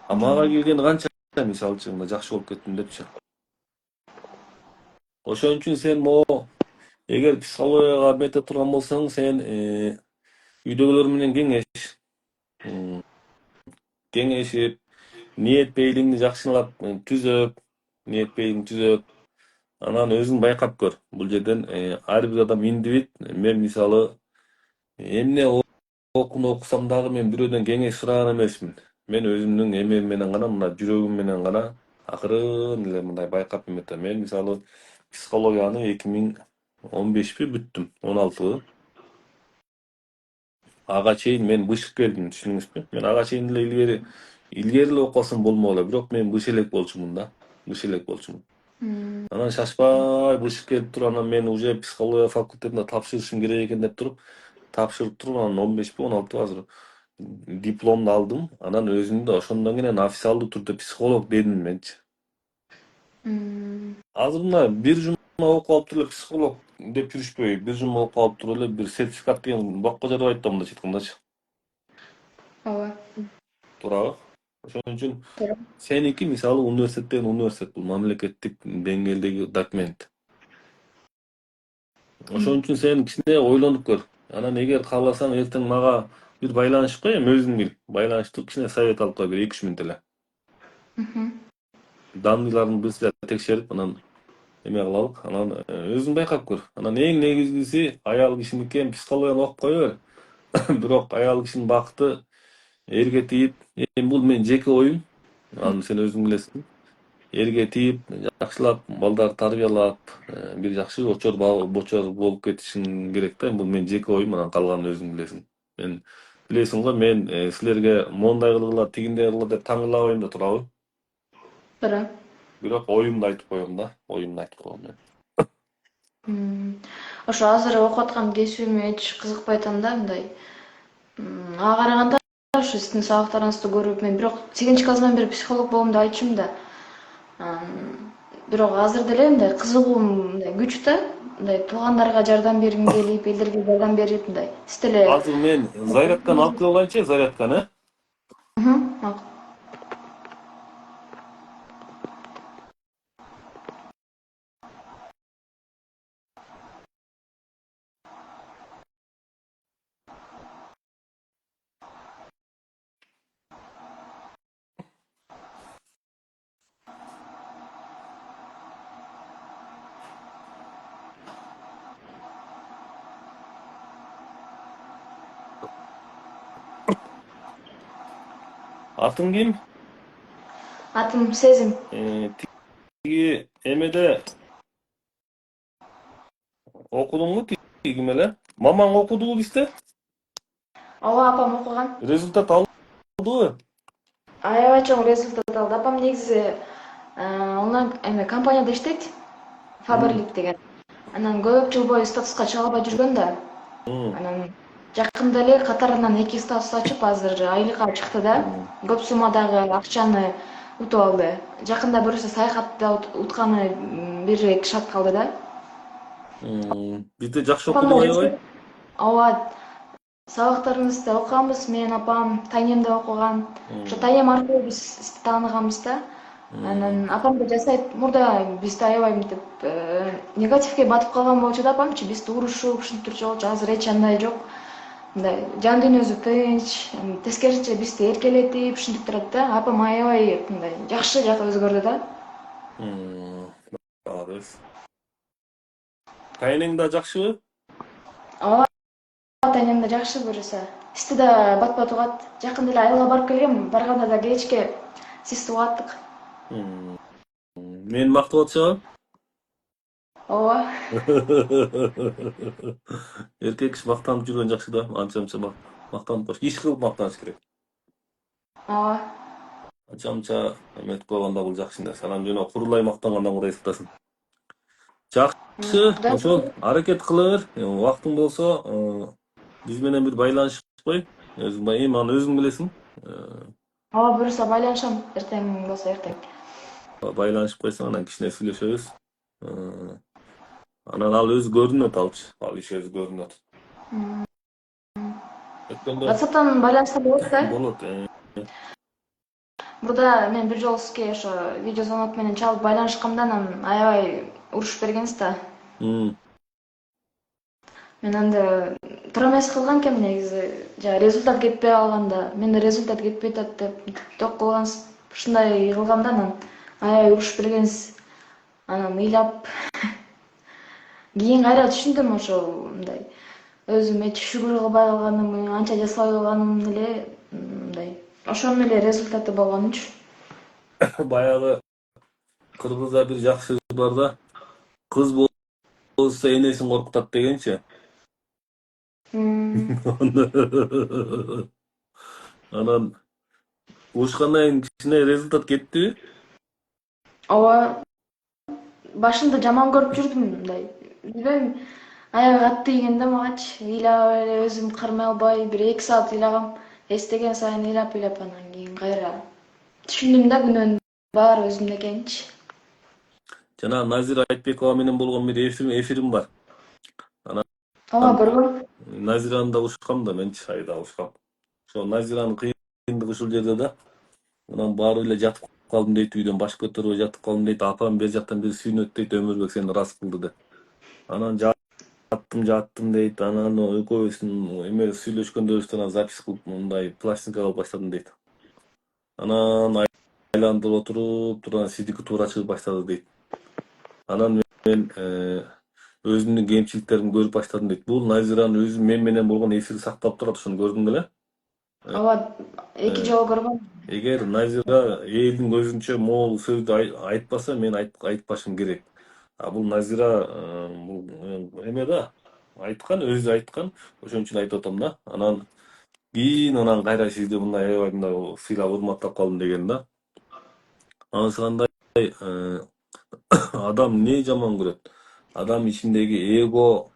Speaker 1: А мага келген канча мисалы үчүн мына жакшы болуп кеттим депчи. Ошон үчүн сен могу эгер психологияга мете турган болсоң, сен үйдөгүлөр менен кеңешип, ниет бейлиңди жакшылап түзөп, анан өзүң байкап көр. Бул жерден ар бир адам индивид. Мен мисалы эмне окууну окусам дагы мен бирөөдөн кеңеш сураган эмесмин. Мен өзүмдүн эмем менен гана, мына жүрөгүм менен гана акырын эле мындай байкап эметем. Мен мисалы психологияны 2015 бүттүм, 16. Ага чейин мен бышып келдим, түшүнүңүзбү? Мен ага чейин эле илгери эле окусам болмок эле, бирок мен быш элек болчумун да. Быш элек болчумун. Анан шашпай бышып келип туруп, анан мен уже психология факультетине тапшырышым керек экен деп туруп, тапшырып туруп, анан 15 16 азыр дипломду алдым. Анан өзүмдү ошондон кийин официалдуу түрдө психолог дедим менчи. Азыр мына бир жума окуп алып туруп эле психолог деп жүрүшпөй. Бир жума окуп алып туруп эле бир сертификат деген бакка жарабайт да, мындайча айткандачы.
Speaker 3: Ооба.
Speaker 1: Туурабы? Ошон үчүн сеники мисалы университет бул мамлекеттик деңгээлдеги документ. Ошон үчүн сен кичине ойлонуп көр. Анан эгер кааласаң эртең мага бир байланышып кой, эми өзүң бил. Байланыштып кичине совет алып кой, бир 2-3 мүнөт эле. Данныйларын бизде текшерип, анан эме кылалык. Анан өзүң байкап көр. Анан эң негизгиси аял кишиники психологияны окуп кое бер. Бирок аял кишинин бакыты эрге тийип, эми бул менин жеке оюм. Аны сен өзүң билесиң. Эрге тийип, жакшылап балдарды тарбиялап, бир жакшы бочор болуп кетишиң керек да. Бул менин жеке оюм, анан калганын өзүң билесиң. Мен билесиң го, мен силерге мондай кылгыла, тигиндей кылгыла деп таңгылабайм да, туурабы?
Speaker 3: Туура.
Speaker 1: Бирок оюмду айтып коем да, оюмду айтып коем мен.
Speaker 3: Ошо азыр окуп аткан кесибиме эч кызыкпай атам да, мындай. Ага караганда ошо сиздин сабактарыңызды көрүп, мен бирок 8 классынан бери психолог болом деп айтчумун да. Бирок азыр деле мындай кызыгуум мындай күч да. Мындай туугандарга жардам бергим келип, элдерге жардам берип мындай. Сиз деле
Speaker 1: Азыр мен зарядканы алып келип алайынчы, зарядканы. Атың ким?
Speaker 3: Атым Сезим.
Speaker 1: Тиги эмеде окудуңбу тиги эле? Мамаң окудубу бизде?
Speaker 3: Ооба, апам окуган.
Speaker 1: Результат алдыбы?
Speaker 3: Аябай чоң результат алды. Апам негизи онлайн компанияда иштейт. Фаберлик деген. Анан көп жыл бою статуска чыга албай жүргөн да. Анан жакында эле катарынан 2 статус ачып, азыр айлыкка чыкты да. Көп суммадагы акчаны утуп алды. Жакында бирөөсү саякатта утканы бир 2 шарт калды да.
Speaker 1: Бизде жакшы окуду аябай.
Speaker 3: Ооба. Сабактарыбызды окуганбыз, мен апам, тайнем да окуган. Ошо тайнем аркылуу биз тааныганбыз да. Анан апам да жасайт, мурда бизде аябай мынтип негативге батып калган болчу да апамчы, бизди урушуп, ушинтип жүрчү, азыр эч андай жок. Мындай жан дүйнөсү тынч, тескерисинче бизди эркелетип, ушинтип турат да. Апам аябай мындай жакшы жагы өзгөрдү да.
Speaker 1: Молодец. Тайнең да жакшыбы?
Speaker 3: Ооба, тайнем да жакшы көрүсө. Сизди да бат-бат угат. Жакында эле айылга барып келгем, барганда да кечке сизди угаттык.
Speaker 1: Мен мактап атышабы?
Speaker 3: Ооба.
Speaker 1: Эркек киши мактанып жүргөн жакшы да, анча-мынча мактанып кош. Иш кылып мактаныш керек.
Speaker 3: Ооба.
Speaker 1: Анча-мынча эметип койгондо бул жакшы нерсе. Анан жана курулай мактангандан Кудай сактасын. Жакшы, ошол аракет кыла бер. Убактың болсо, биз менен бир байланышып кой. Эми аны өзүң билесиң.
Speaker 3: Ооба, буюрса байланышам, эртең болсо эртең.
Speaker 1: Байланышып койсоң анан кичине сүйлөшөбүз. Анан ал өзү көрүнөт алчы. Ал иш өзү көрүнөт. Өткөндө
Speaker 3: WhatsApp'tan байланышса болот да.
Speaker 1: болот.
Speaker 3: Мурда мен бир жолу сизге ошо видео звонок менен чалып байланышкамда анан аябай урушуп бергенсиз да. Мен анда промес кылган экенмин негизи. Результат кетпей калганда, менде результат кетпей атат деп ток кылгансыз. Ушундай кылгамда анан аябай урушуп бергенсиз. Анан ыйлап кийин кайра түшүндүм ошол мындай өзүм эч шүгүр кылбай калганымы, анча жасабай калганым эле мындай ошонун эле результаты болгонучу.
Speaker 1: Баягы кыргызда бир жакшы сөз бар да. Кыз болсо энесин коркутат дегенчи. Анан урушкандан кийин кичине результат кеттиби?
Speaker 3: Ооба, башында жаман көрүп жүрдүм мындай. Билбейм, аябай катты ийген да магачы. Ыйлап эле өзүм кармай албай бир 2 саат ыйлагам. Эстеген сайын ыйлап анан кийин кайра түшүндүм да күнөөнүн баары өзүмдө экенинчи.
Speaker 1: Жана Назира Айтбекова менен болгон бир эфирим бар.
Speaker 3: Ооба, көргөм.
Speaker 1: Назираны да урушкам да, менчи айда урушкам. Ошо Назиранын кыйындыгы ушул жерде да. Анан баары эле жатып калдым дейт, үйдөн баш көтөрбөй жатып калдым дейт. Апам бер жактан бир сүйүнөт дейт, Өмүрбек сени рас кылды деп. Анан жаттым дейт. Анан экөөбүздүн эме сүйлөшкөндөрүбүздү запись кылып мындай пластинка кылып баштадым дейт. Анан айландырып отуруп турган сиздики туура чыгып баштады дейт. Анан мен өзүмдүн кемчиликтеримди көрүп баштадым дейт. Бул Назиранын өзү мен менен болгон эфири сакталып турат, ошону көрдүң беле?
Speaker 3: Ооба, 2 жолу көргөм.
Speaker 1: Эгер Назира элдин көзүнчө могул сөздү айтпаса, мен айтпашым керек. А бул Назира бул эме да, айткан, өзү айткан. Ошон үчүн айтып атам да. Анан кийин анан кайра сизди мындай аябай мындай сыйлап урматтап калдым деген да. Анысы кандай адам эмне жаман көрөт? Адам ичиндеги эго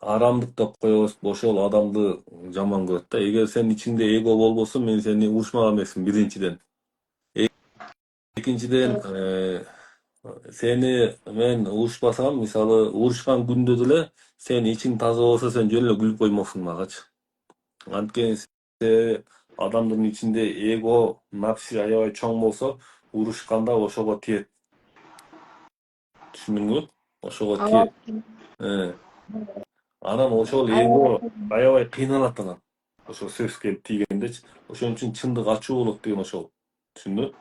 Speaker 1: арамдык деп коебузбу, ошол адамды жаман көрөт да. Эгер сенин ичиңде эго болбосо, мен сени урушмак эмесмин биринчиден. Экинчиден, сени мен урушпасам, мисалы урушкан күндө деле сен ичиң таза болсо, сен жөн эле күлүп коймоксуң магачы. Анткени адамдын ичинде эго, напси аябай чоң болсо, урушканда ошого тиет. Түшүндүңбү? Ошого тиет. Анан ошол эго аябай кыйналат анан. Ошол сөз келип тийгендечи. Ошон үчүн чындык ачуу болот деген ошол. Түшүндүң?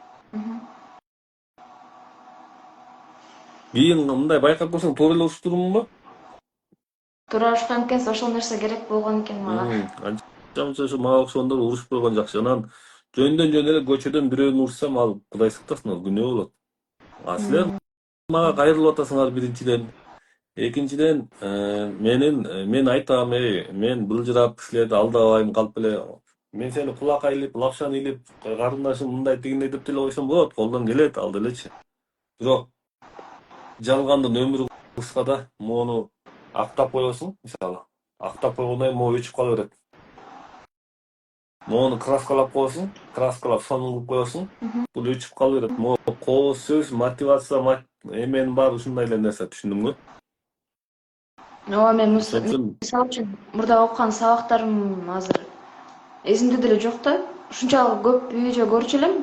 Speaker 1: Кийин мындай байкап көрсөң, туура эле урушуп турмунбу?
Speaker 3: Туура урушкан экенсиз, ошол нерсе керек болгон экен мага.
Speaker 1: Анча ошо мага окшогондор урушуп койгон жакшы. Анан жөн эле көчөдөн бирөөнү урушсам, ал Кудай сактасын, ал күнөө болот. А силер мага кайрылып атасыңар биринчиден. Экинчиден, мен айтам, мен былжырап силерди алдабайм калп эле. Мен сени кулакка илип, лапшаны илип, карындашым мындай тигиндей деп деле койсом болот, колдон келет ал делечи. Бирок жалгандын өмүрү кыска да, мону актап коесуң, мисалы. Актап койгондон кийин могу өчүп кала берет. Мону краскалап коесуң, краскалап сонун кылып коесуң, бул өчүп кала берет. Могу кооз сөз, мотивация, эменин баары ушундай эле нерсе, түшүндүңбү?
Speaker 3: Ооба, мен мисалы үчүн мурда окуган сабактарым азыр эсимде деле жок да. Ушунчалык көп видео көрчү элем.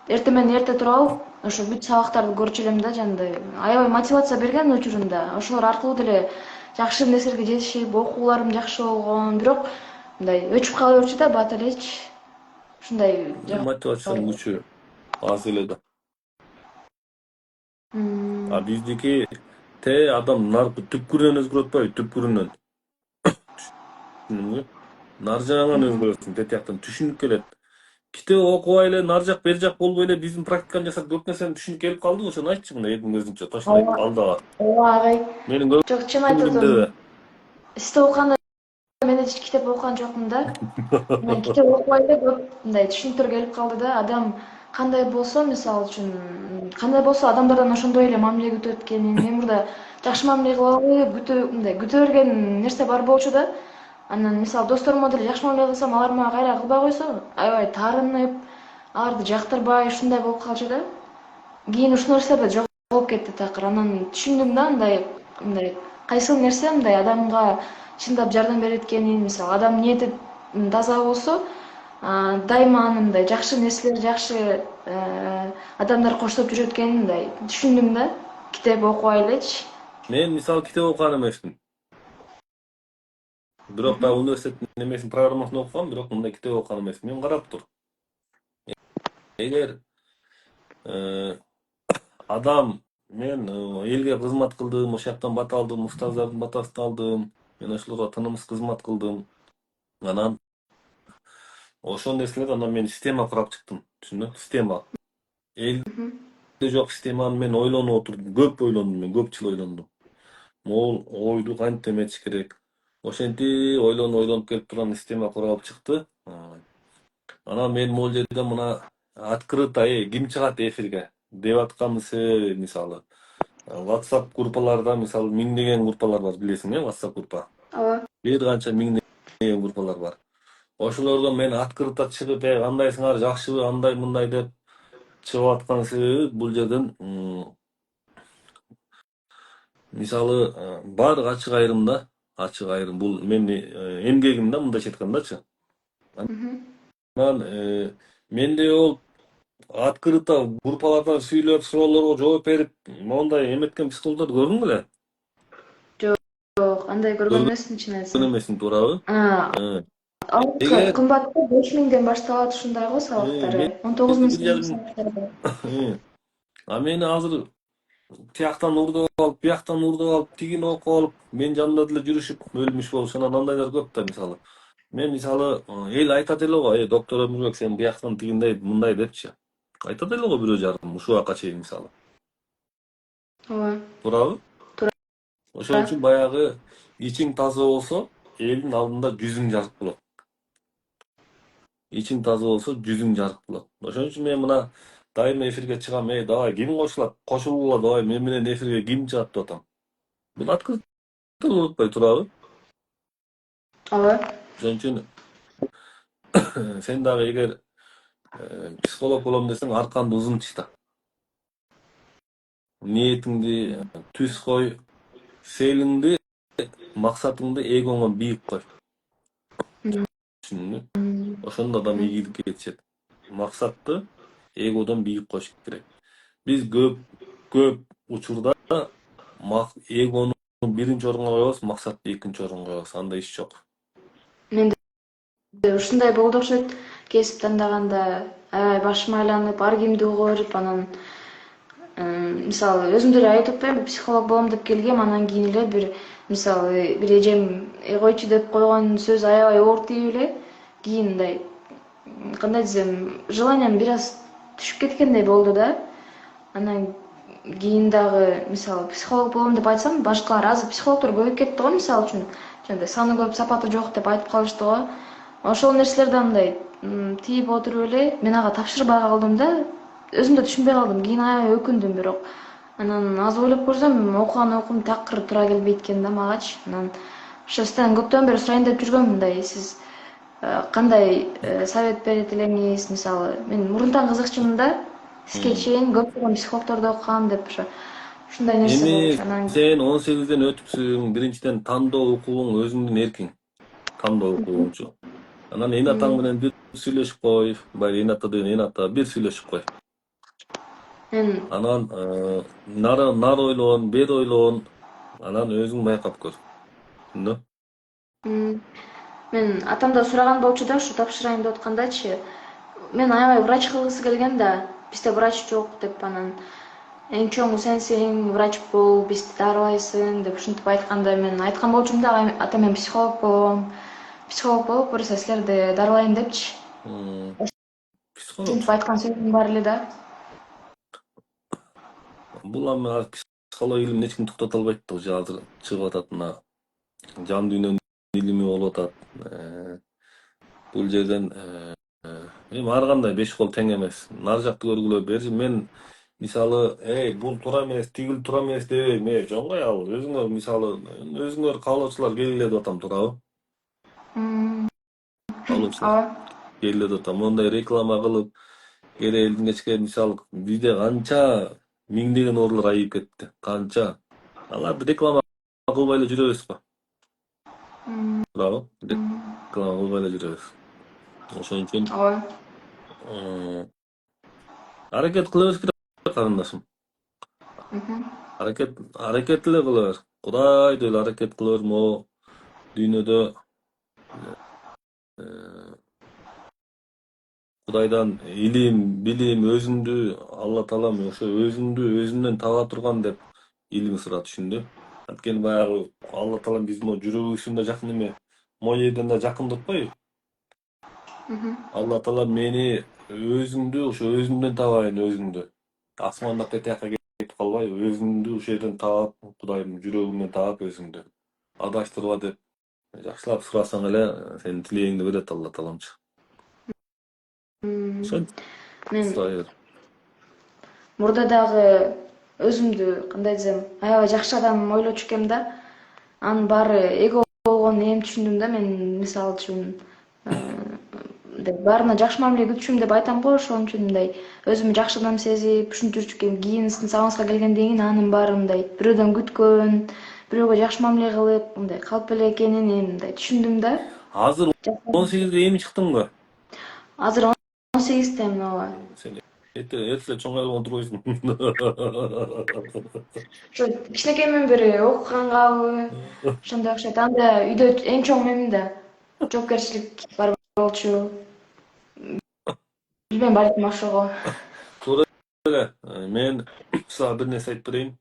Speaker 3: Эртең менен эрте туруп алып, ошо бүт сабактарды көрчү элем да, жандай аябай мотивация берген учурунда. Ошолор аркылуу деле жакшы нерселерге жетишип, окууларым жакшы болгон, бирок мындай өчүп кала берчү да бат элечи. Ушундай
Speaker 1: мотивациянын күчү аз эле да. А биздики адам түпкүрүнөн өзгөрүп атпайбы, түпкүрүнөн. Түшүндүңбү? Нар жагынан өзгөрөсүң, тет жактан түшүнүк келет. Китеп окубай эле нар жак, бер жак болбой эле биздин практиканы жасап көп нерсени түшүнүп келип калдым, ошону айтчы мына элдин көзүнчө, точно айт, алдабат.
Speaker 3: Ооба, агай.
Speaker 1: Менин
Speaker 3: Жок, чын айтып атам. Сизде окуганда мен эч китеп окуган жокмун да. Мен китеп окубай эле көп мындай түшүнүктөр келип калды да. Адам кандай болсо, мисалы үчүн, кандай болсо адамдардан ошондой эле мамиле күтөт экенин. Мен мурда жакшы мамиле кыла албай, мындай күтө берген нерсе бар болчу да. Анан мисалы досторумга деле жакшы мамиле кылсам, алар мага кайра кылбай койсо, аябай таарынып, аларды жактырбай ушундай болуп калчу да. Кийин ушул нерселер жок болуп кетти такыр. Анан түшүндүм да мындай кайсыл нерсе мындай адамга чындап жардам берет экенин, мисалы адам ниети таза болсо, дайыма аны мындай жакшы нерселер, жакшы адамдар коштоп жүрөт экенин мындай түшүндүм да. Китеп окубай элечи.
Speaker 1: Мен мисалы китеп окуган эмесмин. Бирок да университеттин немесин программасын окугам, бирок мындай китеп окуган эмесмин. Мен карап тур. Эгер адам мен элге кызмат кылдым, ошол жактан бата алдым, устаздардын батасын алдым. Мен ошолорго тынымсыз кызмат кылдым. Анан ошол нерселер анан мен система курап чыктым. Түшүндүңбү? Система. Элде жок системаны мен ойлонуп отурдум. Көп ойлондум мен, көп жыл ойлондум. Могул ойду кантип эметиш керек. Ошентип ойлонуп келип турган система куралып чыкты. Анан мен могул жерде мына открыто ким чыгат эфирге деп атканбыз мисалы. WhatsApp группаларда мисалы миңдеген группалар бар, билесиң, WhatsApp группа.
Speaker 3: Ооба.
Speaker 1: Бир канча миңдеген группалар бар. Ошолордон мен открыто чыгып, кандайсыңар, жакшыбы, андай мындай деп чыгып аткан себеби бул жерден мисалы баардык ачык айрым да, ачык айрым бул менин эмгегим да, мындайча айткандачы. Анан менде болуп открыто группалардан сүйлөп, суроолорго жооп берип, мондай эметкен психологдорду көрдүң беле?
Speaker 3: Жок, андай көргөн эмесмин чын айтсам.
Speaker 1: Көргөн эмесиң, туурабы?
Speaker 3: Алты кымбатта 5000ден башталат ушундай го сабактары. 19000 сомдон сабактары бар.
Speaker 1: А мени азыр тияктан урдуп алып, бияктан урдуп алып, тигини окуп алып, мен жанымда деле жүрүшүп, өлмүш болуш, анан андайлар көп да мисалы. Мен мисалы эл айтат эле го, доктор Өмүрбек сен бияктан тигиндей мындай депчи. Айтат эле го бирөө жарым ушул убакка чейин мисалы.
Speaker 3: Ооба.
Speaker 1: Туурабы? Ошол үчүн баягы ичиң таза болсо, элдин алдында жүзүң жарык болот. Ичиң таза болсо, жүзүң жарык болот. Ошон үчүн мен мына дайыма эфирге чыгам, давай ким кошулат? Кошулгула давай мен менен эфирге ким чыгат деп атам. Бул открыто болуп атпайбы, туурабы?
Speaker 3: Ооба.
Speaker 1: Ошон үчүн сен дагы эгер психолог болом десең, арканды узун тышта. Ниетиңди түз кой, селиңди, максатыңды эгоңо бийик кой. Түшүндүңбү? Ошондо адам ийгиликке жетишет. Максатты эгодон бийик коюш керек. Биз көп учурда эгону биринчи орунга коебуз, максатты экинчи орунга коебуз. Андай иш жок.
Speaker 3: Менде ушундай болду окшойт. Кесип тандаганда аябай башым айланып, ар кимди уга берип, анан мисалы өзүм деле айтып атпаймынбы, психолог болом деп келгем, анан кийин эле бир эжем койчу деп койгон сөз аябай оор тийип эле, кийин мындай кандай десем, желаниям бир аз түшүп кеткендей болду да. Анан кийин дагы мисалы психолог болом деп айтсам, башкалар азыр психологдор көбөйүп кетти го, мисалы үчүн жандай саны көп, сапаты жок деп айтып калышты го. Ошол нерселерден мындай тийип отуруп эле мен ага тапшырбай калдым да. Өзүм да түшүнбөй калдым. Кийин аябай өкүндүм бирок. Анан азыр ойлоп көрсөм, окуган окуум такыр туура келбейт экен да магачы. Анан ошо сизден көптөн бери сурайын деп жүргөм, мындай сиз кандай совет берет элеңиз, мисалы мен мурунтан кызыкчумун да. Сизге чейин көптөгөн психологдорду окугам деп ушундай нерсе болчу. Анан
Speaker 1: сен 18ден өтүпсүң, биринчиден тандоо укугуң өзүңдүн эркиң. Тандоо укугуңчу. Анан эне атаң менен бир сүйлөшүп кой, баягы эне ата деген эне ата, бир сүйлөшүп кой. Анан нар ойлон, бер ойлон, анан өзүң байкап көр. Түшүндүңбү?
Speaker 3: Мен атамда сураган болчу да, ушу тапшырайын деп аткандачы. Мен аябай врач кылгысы келген да, бизде врач жок деп, анан эң чоңу сенсиң, врач бол, бизди дарылайсың деп ушинтип айтканда мен айткан болчумун да, ата мен психолог болом. Психолог болуп, буюрса силерди дарылайын депчи. Ушинтип айткан сөзүм бар эле да.
Speaker 1: Бул ама психолог илимин эч ким токтото албайт да, уже азыр чыгып атат мына жан дүйнөнүн илими болуп атат. Бул жерден эми ар кандай 5 кол тең эмес. Нар жакты көргүлө бер. Мен мисалы, бул туура эмес, тигил туура эмес дебейм. Жоңгой ал өзүңөр мисалы, өзүңөр каалоочулар келгиле деп атам, туурабы? алуучулар
Speaker 3: Ооба.
Speaker 1: келип атам. Мондай реклама кылып, кээ элдин кечке мисалы бизде канча миңдеген оорулар айып кетти. Канча. Аларды реклама кылбай эле жүрөбүзбү? Туурабы? Реклама кылбай эле жүрөбүз. Ошон үчүн
Speaker 3: Ооба.
Speaker 1: аракет кылабыз керек карындашым. Аракет эле кыла бер. Кудайдай эле аракет кыла бер. Могу дүйнөдө Кудайдан илим, билим, өзүңдү Алла таалам ошо өзүмдөн таба турган деп илим сурат, түшүндү? Анткени баягы Алла таалам биз могу жүрөгүбүздөн да жакын эме, могу жерден да жакын атпайбы? Алла таалам мени ошо өзүмдөн табайын, өзүңдү. Асмандап тияка кетип калбайбы? Өзүңдү ошол жерден таап, Кудайым жүрөгүмдөн таап өзүңдү. Адаштырба деп жакшылап сурасаң эле сенин тилегиңди берет Алла тааламчы. Ошентип
Speaker 3: Мен
Speaker 1: сурай бер.
Speaker 3: мурда дагы өзүмдү кандай десем, аябай жакшы адам ойлочу экенмин да. Анын баары эго болгонун эми түшүндүм да. Мен мисалы үчүн баарына жакшы мамиле күтүшүм деп айтам го. Ошон үчүн мындай өзүмү жакшы адам сезип, ушинтип жүрчү экен. Кийин сабаңызга келгенден кийин анын баары мындай бирөөдөн күткөн, бирөөгө жакшы мамиле кылып, мындай калп эле экенин эми мындай түшүндүм да.
Speaker 1: Азыр 18-ге эми чыктыңбы?
Speaker 3: Азыр 18-темин, ооба.
Speaker 1: Сен эртеле чоңоюп отурбойсуң.
Speaker 3: Ошо кичинекейимден бери окугангабы, ошондой окшойт. Анда үйдө эң чоң менмин да. Жоопкерчилик бар болчу. Билбейм, балким ошого.
Speaker 1: Туура эле. Мен сага бир нерсе айтып берейин.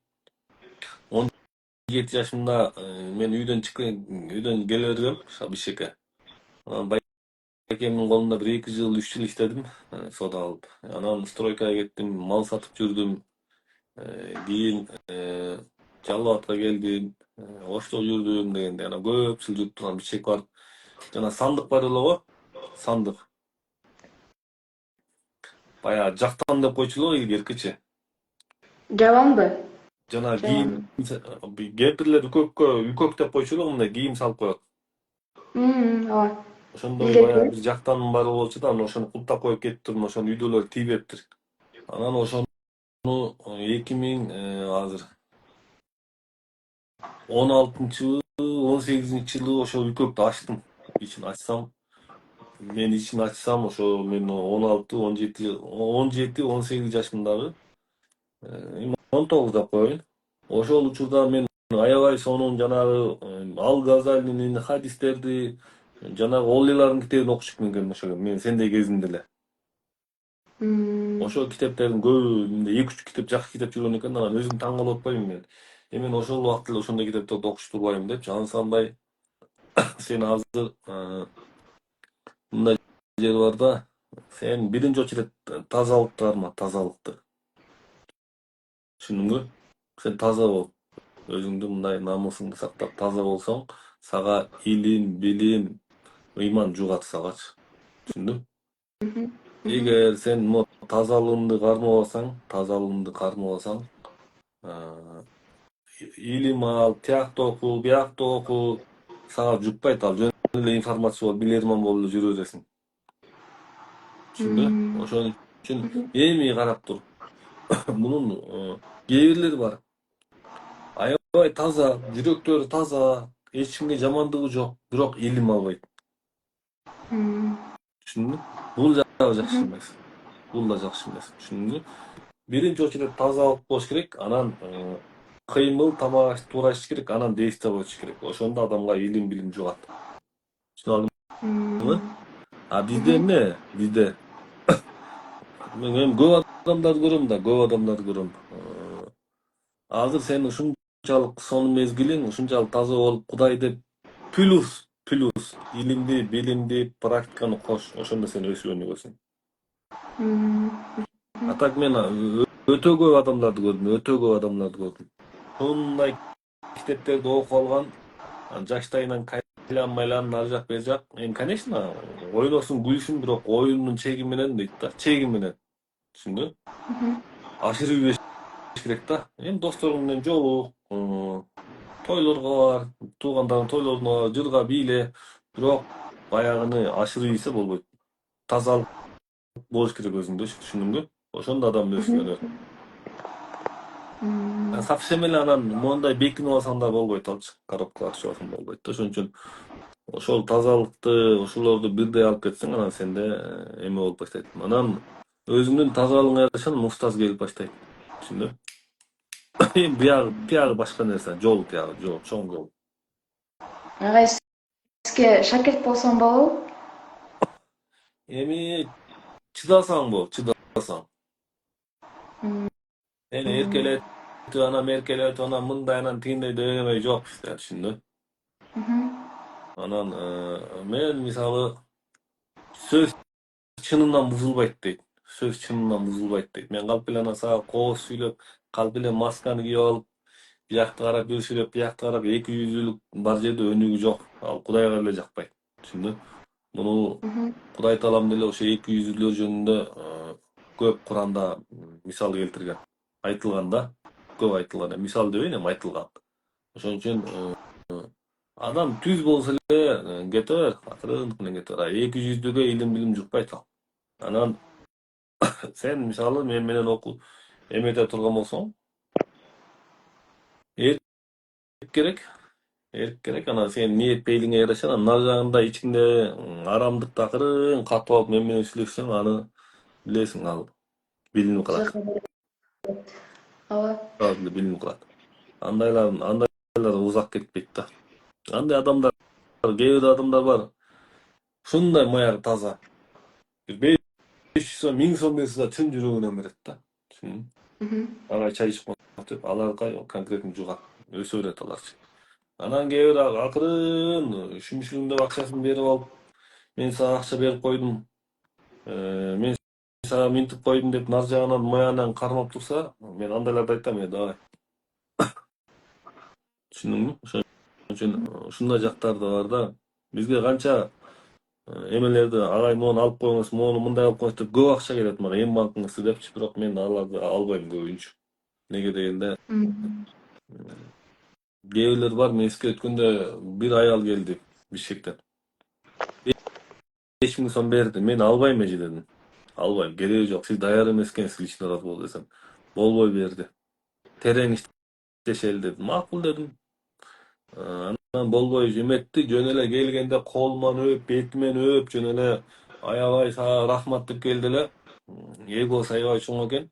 Speaker 1: 17 жашымда мен үйдөн келе бергем Бишкекке. Байкемдин колунда 1-2 жыл, 3 жыл иштедим, соода алып. Анан стройкага кеттим, мал сатып жүрдүм. Кийин Жалал Абадка келдим, Ошто жүрдүм дегенде, анан көп жыл жүрүп турган Бишкек барып, жана сандык бар эле го, сандык. Баягы жактан деп койчулугу илгеркичи.
Speaker 3: Жабанбы?
Speaker 1: Жана кийим кемпирлер үкөк деп койчулугу, мындай кийим салып коет.
Speaker 3: Ооба.
Speaker 1: Ошондой баягы бир жактанын бары болчу да, анан ошону култап коюп кетиптирмин, ошонун үйдөлөрү тийбептир. Анан ошону 2000 азыр 16-18 жылы ошо үкөктү ачтым. Ичин ачсам, ошо мен 17-18 жашымдагы, 19 деп коеюн. Ошол учурда мен аябай сонун жанагы Ал-Газалинин хадистерди, жанагы Олилардын китебин окушуп келгем ошо мен сендей кезимде эле. Ошол китептердин көбү 2-3 китеп жакшы китеп жүргөн экен, анан өзүм таң калып атпаймынбы мен. Мен ошол убакта эле ошондой китептерди окуш турбаймын депчи. Ансамбай сен азыр мындай жер бар да, сен биринчи очередь тазалыкты карма, тазалыкты. Түшүндүңбү? Сен таза бол. Өзүңдү мындай намысыңды сактап таза болсоң, сага илим, билим, ыйман жугат сагачы. Түшүндүң? Эгер сен тазалыгыңды кармабасаң, илим ал, тияктуу оку, бияктуу оку, сага жукпайт, ал жөн эле информация болуп, билерман болуп эле жүрө бересиң. Түшүндү? Ошон үчүн эми карап тур. Мунун кээ бирлери бар. Аябай таза, жүрөктөрү таза, эч кимге жамандыгы жок, бирок илим албайт. Түшүндүң? Бул жагы жакшы эмес. Бул да жакшы эмес. Түшүндүңбү? Биринчи очередь тазалык болуш керек, анан кыймыл, тамак туура ичиш керек, анан действие болуш керек. Ошондо адамга илим, билим жугат. Түшүнүп алдыңбы? А бизде эмне? Бизде мен көп адамдарды көрөм. Азыр сен ушунчалык сонун мезгилиң, ушунчалык таза болуп, Кудай деп плюс илимди, билимди, практиканы кош. Ошондо сен өсүп өнүгөсүң. А так мен өтө көп адамдарды көрдүм. Сондай китептерди окуп алган, жаштайынан кайлан ар жак бер жак. Эми конечно, ойносуң, күлсүң, бирок оюнун чеги менен дейт да, чеги менен. Түшүндүң? Ашырып ийбеш керек да. Эми достору менен жолук, тойлорго бар, туугандардын тойлоруна бар, жырга бийле. Бирок баягыны aşırı ise bolboyt. Тазалык болуш керек өзүңдө, түшүндүңбү? Ошондо адам өзгөрөт. Совсем эле анан мондай бекинип алсаң да болбойт, алчы коробка ачып алсаң болбойт да. Ошон үчүн ошол тазалыкты, ошолорду бирдей алып кетсең, анан сенде эме болуп баштайт. Анан өзүңдүн тазалыгыңа жараша муктаж келип баштайт. Түшүндү? Эми биягы башка нерсе, жол биягы, жол, чоң жол.
Speaker 3: Ага, сизге шакирт болсом болобу?
Speaker 1: Эми чыдасаң бол, чыдасаң. Эми эркелетип, анан меркелетип, анан мындай, анан тигиндей дегеней жок бизде, түшүндү? Анан мен мисалы сөз чынымдан бузулбайт дейт. Сөз чынымдан бузулбайт дейт. Мен калп эле анан сага кооз сүйлөп, калп эле масканы кийип алып, биякты карап бир сүйлөп, биякты карап эки жүздүүлүк бар жерде өнүгүү жок. Ал Кудайга эле жакпайт. Түшүндү? Муну Кудай таалам деле ошо эки жүздүүлөр жөнүндө көп Куранда мисал келтирген. Айтылган да, көп айтылган. Мисал дебейин, эми айтылган. Ошон үчүн адам түз болсо эле кете бер, акырын менен кете бер. Эки жүздүгө илим билим жукпайт ал. Анан сен мисалы мен менен эмете турган болсоң, эрк керек. Эрк керек. Анан сен ниет пейилиңе жараша, анан нар жагында ичиңде арамдыкты акырын катып алып мен менен сүйлөшсөң, аны билесиң, ал билинип калат.
Speaker 3: Ооба.
Speaker 1: Билинип калат. Андайлар узак кетпейт да. Андай адамдар, кээ бир адамдар бар. Ушундай маягы таза. 500 сом, 1000 сом берсе чын жүрөгүнөн берет да. Түшүндүңбү? Ага чай ичип коет деп, алар конкретно жугат. Өсө берет аларчы. Анан кээ бир акырын шүмүшүлүмдөп акчасын берип алып, мен сага акча берип койдум, мен сага минтип койдум деп нар жагынан моягынан кармап турса, мен андайларды айтам, давай. Түшүндүңбү? Ошон үчүн ушундай жактар да бар да. Бизге канча эмелерди агай мону алып коюңуз, мону мындай алып коюңуз деп көп акча келет мага, эм банкыңызды депчи, бирок мен аларды албайм көбүнчө. Неге дегенде, кээ бирлер бар, мен эске өткөндө бир аял келди Бишкектен. 5000 сом берди. Мен албайм эже дедим. Албайм, кереги жок. Сиз даяр эмес экенсиз личный разговор десем. Болбой берди. Терең иштешели деди. Макул дедим. Анан болбой эметти, жөн эле келгенде колуман өп, бетимен өп, жөн эле аябай сага рахмат деп келди эле. Эгосы аябай чоң экен.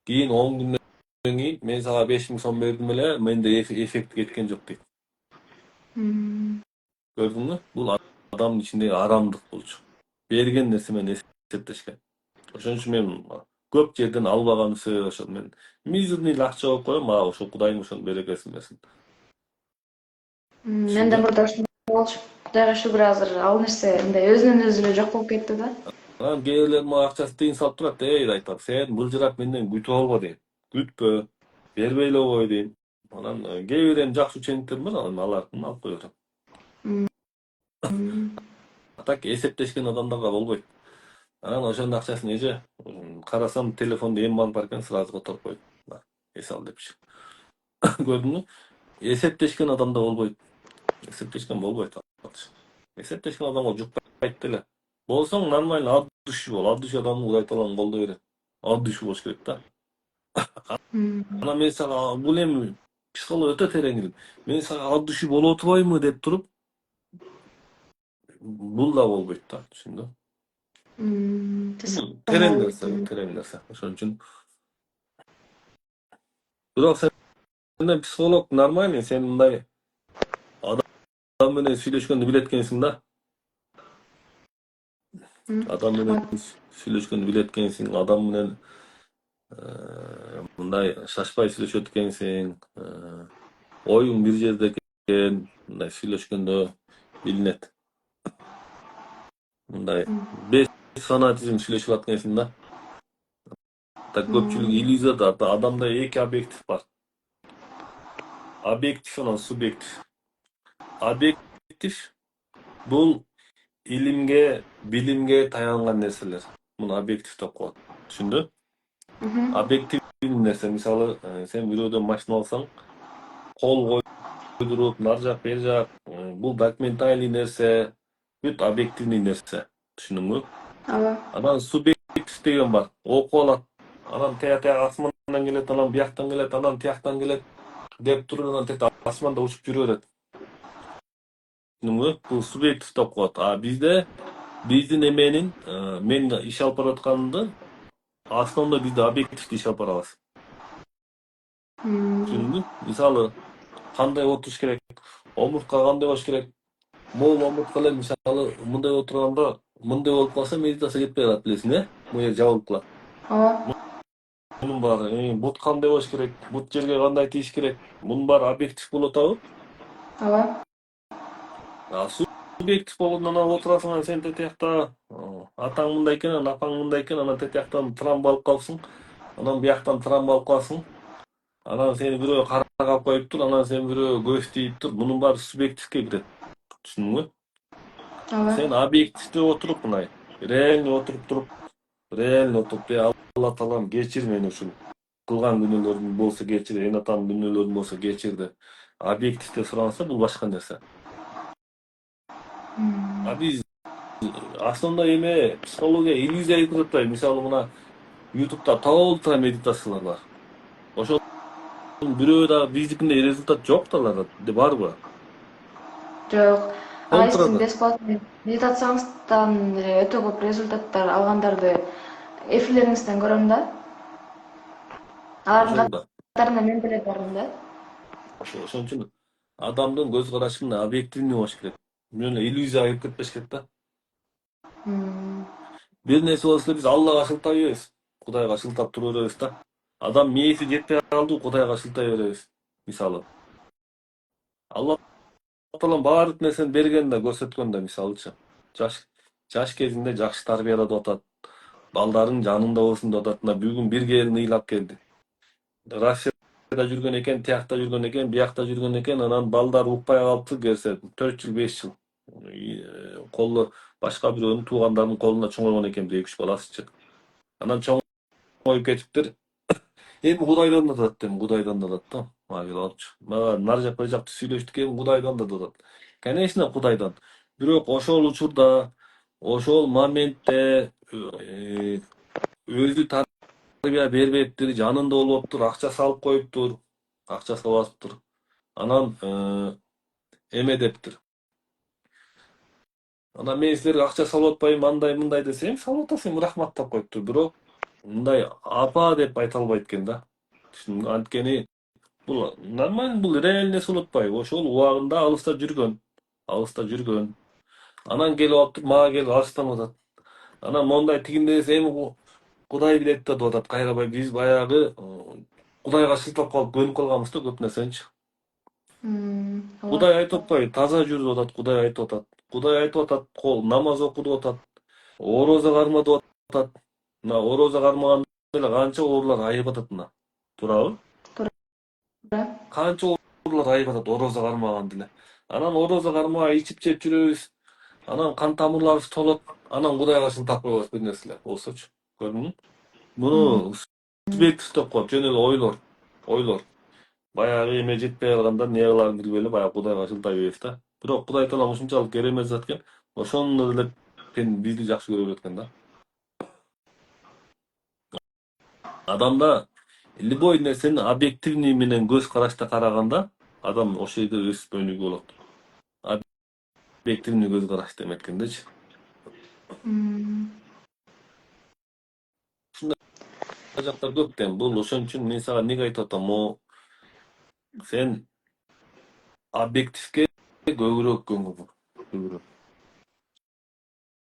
Speaker 1: Кийин 10 күндөн кийин мен сага 5000 сом бердим эле, менде эффект кеткен жок дейт. Көрдүңбү? Бул адамдын ичиндеги арамдык болчу. Берген нерсе менен эсептешкен. Ошон үчүн мен көп жерден албаган себеби ошол. Мен мизерный акча коюп коем, мага ошо Кудайым ошону берекесин берсин.
Speaker 3: Менде мурда ушундай болчу. Кудайга шүгүр, азыр ал нерсе мындай өзүнөн өзү эле жок болуп кетти да.
Speaker 1: Анан кээ бирлер мага акчасын тыйын салып турат, айтат, сен былжырап менден күтүп алба дейм. Күтпө, бербей эле кой дейм. Анан кээ бир эми жакшы учениктерим бар, анан алардын алып кое берем. Так эсептешкен адамдарга болбойт. Анан ошонун акчасын эже карасам телефондо эм банк бар экен, сразу которуп койдум. Эс ал депчи. Көрдүңбү? Эсептешкен адамда болбойт. Эсептешкен болбойт. Эсептешкен адамга жукпайт деле. Болсоң нормально ат души бол. Ат души адамды Кудай таалам колдой берет. Ат души болуш керек да. Анан мен сага бул эми психология өтө терең илим. Мен сага ат души болуп атпаймынбы деп туруп, бул да болбойт да, түшүндүң? Терең нерсе. Ошон үчүн. Бирок сенден психолог нормальный, сен мындай адам менен сүйлөшкөндү билет экенсиң да. Адам менен сүйлөшкөндү билет экенсиң, адам менен мындай шашпай сүйлөшөт экенсиң, оюң бир жерде экен, мындай сүйлөшкөндө билинет. Мындай 5 фанатизм сүйлөшүп аткан экенсиң да. Так көпчүлүк иллюзия да, адамда эки объектив бар. Объектив анан субъектив. Объектив бул илимге, билимге таянган нерселер. Муну объектив деп коет. Түшүндү? Объективдүү нерсе, мисалы, сен бирөөдөн машина алсаң, кол койдуруп, нар жак, бер жак, бул документальный нерсе, бүт объективный нерсе. Түшүндүңбү?
Speaker 3: ооба.
Speaker 1: Анан субъектив деген бар. Окуп алат. Анан тияк асмандан келет, анан бияктан келет, анан тияктан келет деп туруп анан тет асманда учуп жүрө берет. Түшүндүңбү? Бул субъективди окуп алат. А бизде биздин эменин мен иш алып баратканымда основной бизде объективди иш алып барабыз. Түшүндүңбү? Мисалы кандай отуруш керек, омуртка кандай болуш керек. Могул омуртка эле мисалы мындай отурганда мындай болуп калса медитация кетпей калат, билесиң, э? Мыйы жабылып калат.
Speaker 3: Ооба.
Speaker 1: Мунун баары, бут кандай болуш керек, бут жерге кандай тийиш керек. Мунун баары объектив болуп атабы?
Speaker 3: Ооба.
Speaker 1: Субъектив болгондон анан отурасың, анан сен тетиякта атаң мындай экен, анан апаң мындай экен, анан тетияктан травма алып калыпсың, анан бияктан травма алып каласың. Анан сени бирөө каргап коюптур, анан сен бирөө көз тийиптур. Мунун баары субъективге кирет. Түшүндүңбү?
Speaker 3: Ооба.
Speaker 1: Сен объективде отуруп мындай, реально отуруп туруп, Алла Таалам кечир мени ушул кылган күнөөлөрүм болсо кечир, эн атамдын күнөөлөрүм болсо кечир деп объективде суранса, бул башка нерсе. А биз основной эме психология иллюзия кырып атпайбы? Мисалы мына YouTube'да толтура медитациялар бар. Ошол бирөө да биздикиндей результат жок да аларда, барбы?
Speaker 3: Жок. Ага сиздин
Speaker 1: Толтурады.
Speaker 3: бесплатный медитацияңыздан өтө көп результаттар алгандарды эфирлериңизден көрөм да. Алардын
Speaker 1: Ошол да.
Speaker 3: катарында мен деле бармын да.
Speaker 1: Ошон үчүн адамдын көз карашы мына объективный болуш керек. Мына иллюзия кирип кетпеш керек да. Бир нерсе болсо биз Аллага шылтай беребиз. Кудайга шылтап тура беребиз да. Адам мээси жетпей калды, Кудайга шылтай беребиз. Мисалы. Алла Таалам баардык нерсени берген да, көрсөткөн да, мисалычы. Жаш кезинде жакшы тарбиялап атат. Балдарың жаныңда болсун деп атат. Мына бүгүн бир келин ыйлап келди. Россияда жүргөн экен, тиякта жүргөн экен, биякта жүргөн экен, анан балдар укпай калыптыр, келсе 4 жыл, 5 жыл. Колу башка бирөөнүн туугандарынын колуна чоңойгон экен, 2-3 баласычы. Анан чоңоюп кетиптир. Эми Кудайдан да атат, Кудайдан да атат да. Мага нар жак бер жакты сүйлөштүк, эми Кудайдан да атат. Конечно, Кудайдан. Бирок ошол учурда, ошол моментте өзү тарбия бербептир, жанында болуптур, акча салып коюптур, акча салбаптыр. Анан эме дептир. Анан мен силерге акча салып атпайм, андай мындай десем, салып атасың, рахматтап коюптур. Бирок мындай апа деп айта албайт экен да. Түшүндүңбү? Анткени бул нормально, бул реальный нерсе болуп атпайбы? Ошол убагында алыста жүргөн. Анан келип алыптыр, мага келип алыстан атат. Анан мондай тигиндей десе, эми Кудай билет да деп атат. Кайра биз баягы Кудайга шылтап калып көнүп калганбыз да көп нерсеничи. Кудай айтып атпайбы? Таза жүр деп атат, Кудай айтып атат. Кудай айтып атат, намаз оку деп атат. Орозо карма деп атат. Мына орозо кармаганда эле канча оорулар айып атат мына. Туурабы? Канча оорулар айып атат орозо кармаганда эле. Анан орозо кармабай ичип жеп жүрөбүз. Анан кан тамырларыбыз толот. Анан Кудайга шылтап коебуз бир нерселер болсочу. Көрдүңбү? Муну субъектив деп коет, жөн эле ойлор. Баягы эме жетпей калганда эмне кыларын билбей эле баягы Кудайга шылтай беребиз да. Бирок Кудай Таалам ушунчалык керемет зат экен, ошондо деле бизди жакшы көрө берет экен да. Адамда любой нерсени объективный менен көз карашта караганда, адам ошол жерде өсүп өнүгүү болот. Объективный көз караш деметкендечи. Ушундай жактар көп экен. Бул ошон үчүн мен сага эмнеге айтып атам? Сен объективге көбүрөөк көңүл бур.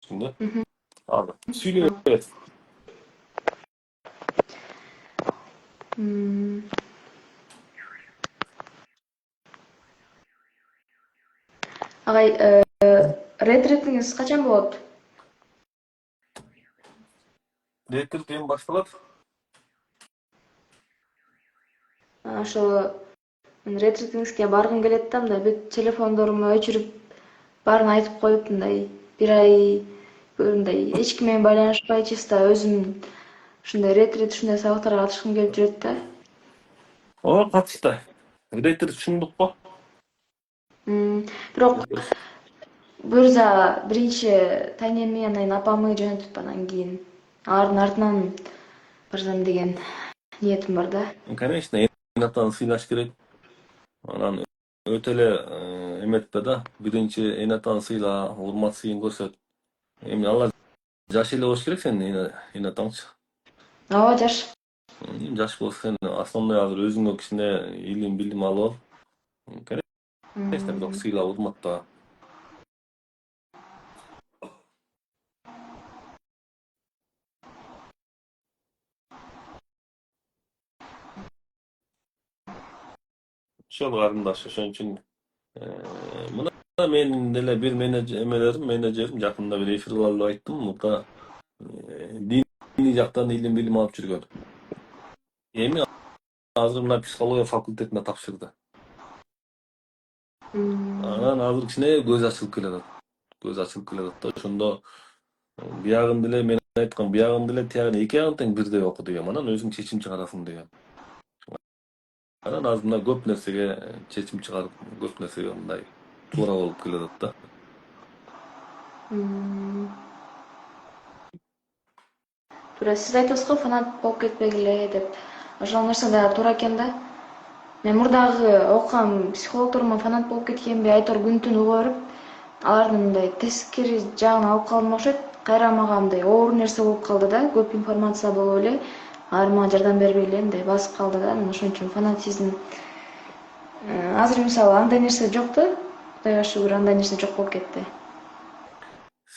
Speaker 1: Түшүндүңбү? Ал сүйлөй бер.
Speaker 3: Агай, ретритиңиз качан болот?
Speaker 1: Ретрит эми башталат.
Speaker 3: Ошо ретритиңизге баргым келет да, мындай бүт телефондорумду өчүрүп баарын айтып коюп, мындай бир ай мындай эч ким менен байланышпай, чисто өзүм ушундай ретрит, ушундай сабактарга катышкым келип жүрөт да.
Speaker 1: Катышты. Ретрит чындык го.
Speaker 3: Бирок буюрса биринчи тайнеми анан апамы жөнөтүп анан кийин алардын артынан барсам деген ниетим бар да.
Speaker 1: Конечно, эн атаны сыйлаш керек. Анан өтө эле эметпе да. Биринчи эн атаны сыйла, урмат сыйын көрсөт. Эми алар жаш эле болуш керек сенин эн атаңчы.
Speaker 3: Ооба, жаш.
Speaker 1: Жаш болсо сен основной азыр өзүңө кичине илим билим алып ал. Конечно, бирок сыйла, урматта. Ошол карындаш, ошон үчүн мына менин деле бир менеджерим жакында бир эфирлерде айттым, мурда диний жактан илим билим алып жүргөн. Эми азыр мына психология факультетине тапшырды. Анан азыр кичине көз ачылып келатат. Көз ачылып келатат да. Ошондо биягын деле мен айткан, биягын деле тиягын эки ягын тең бирдей оку дегем. Анан өзүң чечим чыгарасың дегем. Анан азыр мына көп нерсеге чечим чыгарып, көп нерсеге мындай туура болуп келатат да.
Speaker 3: Туура, сиз айтасыз го фанат болуп кетпегиле деп. Ошол нерсе да туура экен да. Мен мурдагы окуган психологторума фанат болуп кеткенби, айтор күн түн уга берип, алардын мындай тескери жагын алып калдым окшойт. Кайра мага мындай оор нерсе болуп калды да, көп информация болуп эле, алар мага жардам бербей эле мындай басып калды да. Анан ошон үчүн фанатизм азыр мисалы андай нерсе жок да. Кудайга шүгүр, андай нерсе жок болуп кетти.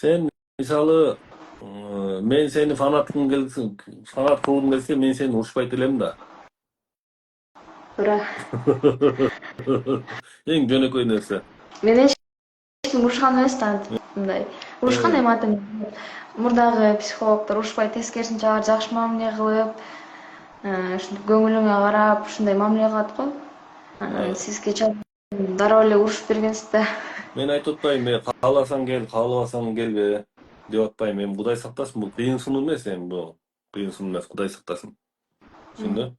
Speaker 1: Сен мисалы мен сени фанат кылгым келсе, мен сени урушпайт элем да.
Speaker 3: Туура.
Speaker 1: Эң жөнөкөй нерсе.
Speaker 3: Мен эчким урушкан эмес да, мындай. Урушкан эми антип мурдагы психологдор урушпай, тескерисинче алар жакшы мамиле кылып, ушинтип көңүлүңө карап, ушундай мамиле кылат го. Анан сизге дароо эле урушуп бергенсиз да.
Speaker 1: Мен айтып атпайм, кааласаң кел, каалабасаң келбе деп атпайм. Эми Кудай сактасын, бул кыйын сунуу эмес эми бул. Кыйын сунуу эмес, Кудай сактасын. Түшүндүң?